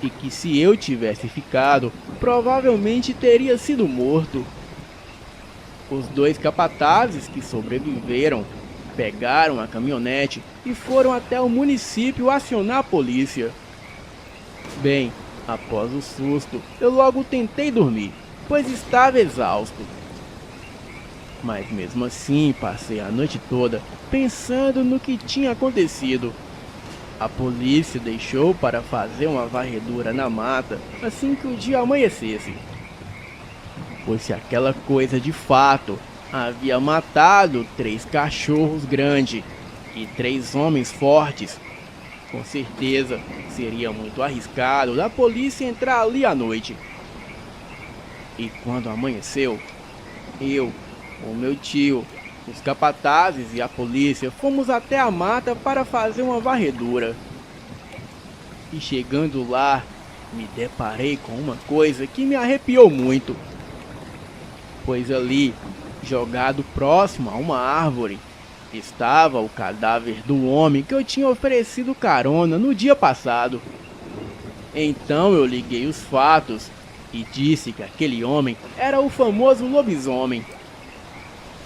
e que se eu tivesse ficado, provavelmente teria sido morto. Os 2 capatazes que sobreviveram pegaram a caminhonete e foram até o município acionar a polícia. Bem, após o susto, eu logo tentei dormir, pois estava exausto. Mas mesmo assim, passei a noite toda pensando no que tinha acontecido. A polícia deixou para fazer uma varredura na mata assim que o dia amanhecesse. Pois se aquela coisa de fato havia matado 3 cachorros grandes e 3 homens fortes, com certeza seria muito arriscado da polícia entrar ali à noite. E quando amanheceu, eu, o meu tio, os capatazes e a polícia fomos até a mata para fazer uma varredura. E chegando lá, me deparei com uma coisa que me arrepiou muito. Pois ali, jogado próximo a uma árvore, estava o cadáver do homem que eu tinha oferecido carona no dia passado. Então eu liguei os fatos e disse que aquele homem era o famoso lobisomem.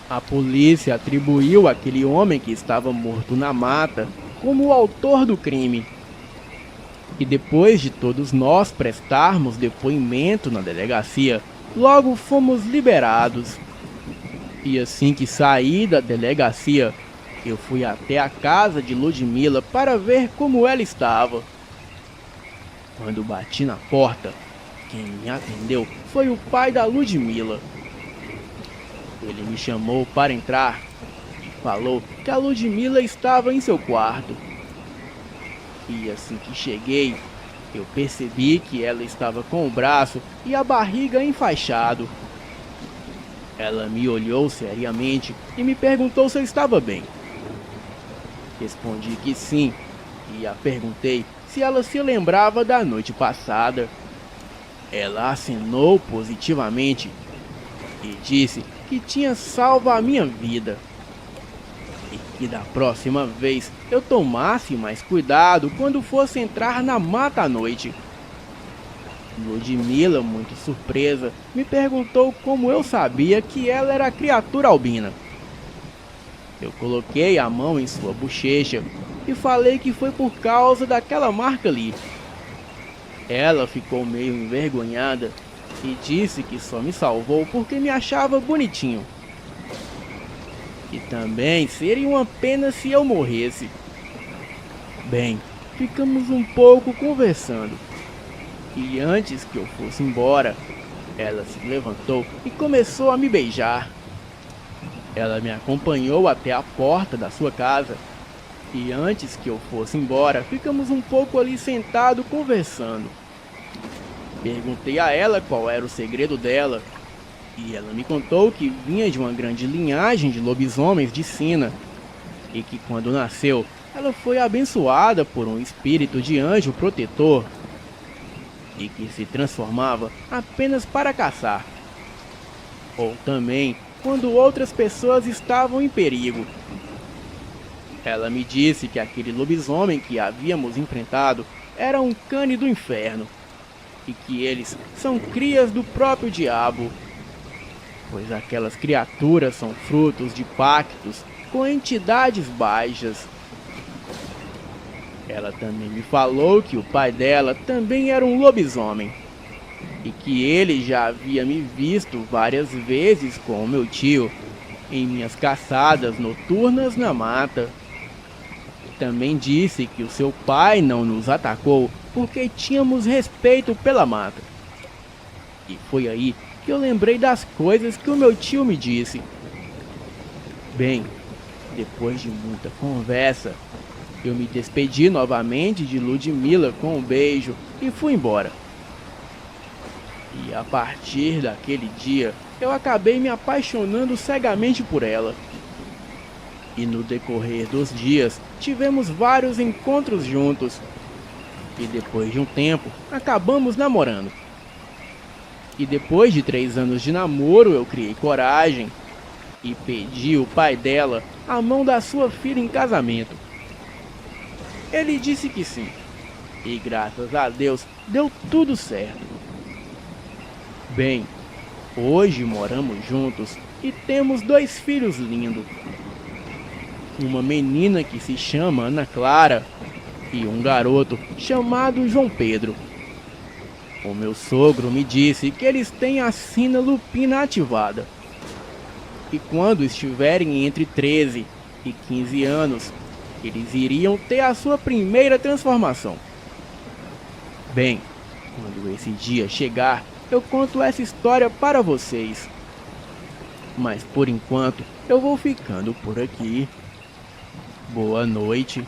A polícia atribuiu aquele homem que estava morto na mata como o autor do crime. E depois de todos nós prestarmos depoimento na delegacia, logo fomos liberados. E assim que saí da delegacia, eu fui até a casa de Ludmila para ver como ela estava. Quando bati na porta, quem me atendeu foi o pai da Ludmila. Ele me chamou para entrar e falou que a Ludmila estava em seu quarto. E assim que cheguei, eu percebi que ela estava com o braço e a barriga enfaixado. Ela me olhou seriamente e me perguntou se eu estava bem. Respondi que sim, e a perguntei se ela se lembrava da noite passada. Ela acenou positivamente e disse que tinha salvo a minha vida e que da próxima vez eu tomasse mais cuidado quando fosse entrar na mata à noite. Ludmila, muito surpresa, me perguntou como eu sabia que ela era criatura albina. Eu coloquei a mão em sua bochecha e falei que foi por causa daquela marca ali. Ela ficou meio envergonhada e disse que só me salvou porque me achava bonitinho. E também seria uma pena se eu morresse. Bem, ficamos um pouco conversando. E antes que eu fosse embora, ela se levantou e começou a me beijar. Ela me acompanhou até a porta da sua casa. E antes que eu fosse embora, ficamos um pouco ali sentados conversando. Perguntei a ela qual era o segredo dela. E ela me contou que vinha de uma grande linhagem de lobisomens de Sina. E que quando nasceu, ela foi abençoada por um espírito de anjo protetor. E que se transformava apenas para caçar. Ou também quando outras pessoas estavam em perigo. Ela me disse que aquele lobisomem que havíamos enfrentado era um cane do inferno. E que eles são crias do próprio diabo. Pois aquelas criaturas são frutos de pactos com entidades baixas. Ela também me falou que o pai dela também era um lobisomem. E que ele já havia me visto várias vezes com o meu tio em minhas caçadas noturnas na mata. Também disse que o seu pai não nos atacou porque tínhamos respeito pela mata. E foi aí que eu lembrei das coisas que o meu tio me disse. Bem, depois de muita conversa, eu me despedi novamente de Ludmila com um beijo e fui embora. E a partir daquele dia, eu acabei me apaixonando cegamente por ela. E no decorrer dos dias, tivemos vários encontros juntos. E depois de um tempo, acabamos namorando. E depois de 3 anos de namoro, eu criei coragem e pedi ao pai dela a mão da sua filha em casamento. Ele disse que sim. E graças a Deus, deu tudo certo. Bem, hoje moramos juntos e temos 2 filhos lindos. Uma menina que se chama Ana Clara e um garoto chamado João Pedro. O meu sogro me disse que eles têm a sina lupina ativada. E quando estiverem entre 13 e 15 anos, eles iriam ter a sua primeira transformação. Bem, quando esse dia chegar, eu conto essa história para vocês. Mas por enquanto, eu vou ficando por aqui. Boa noite.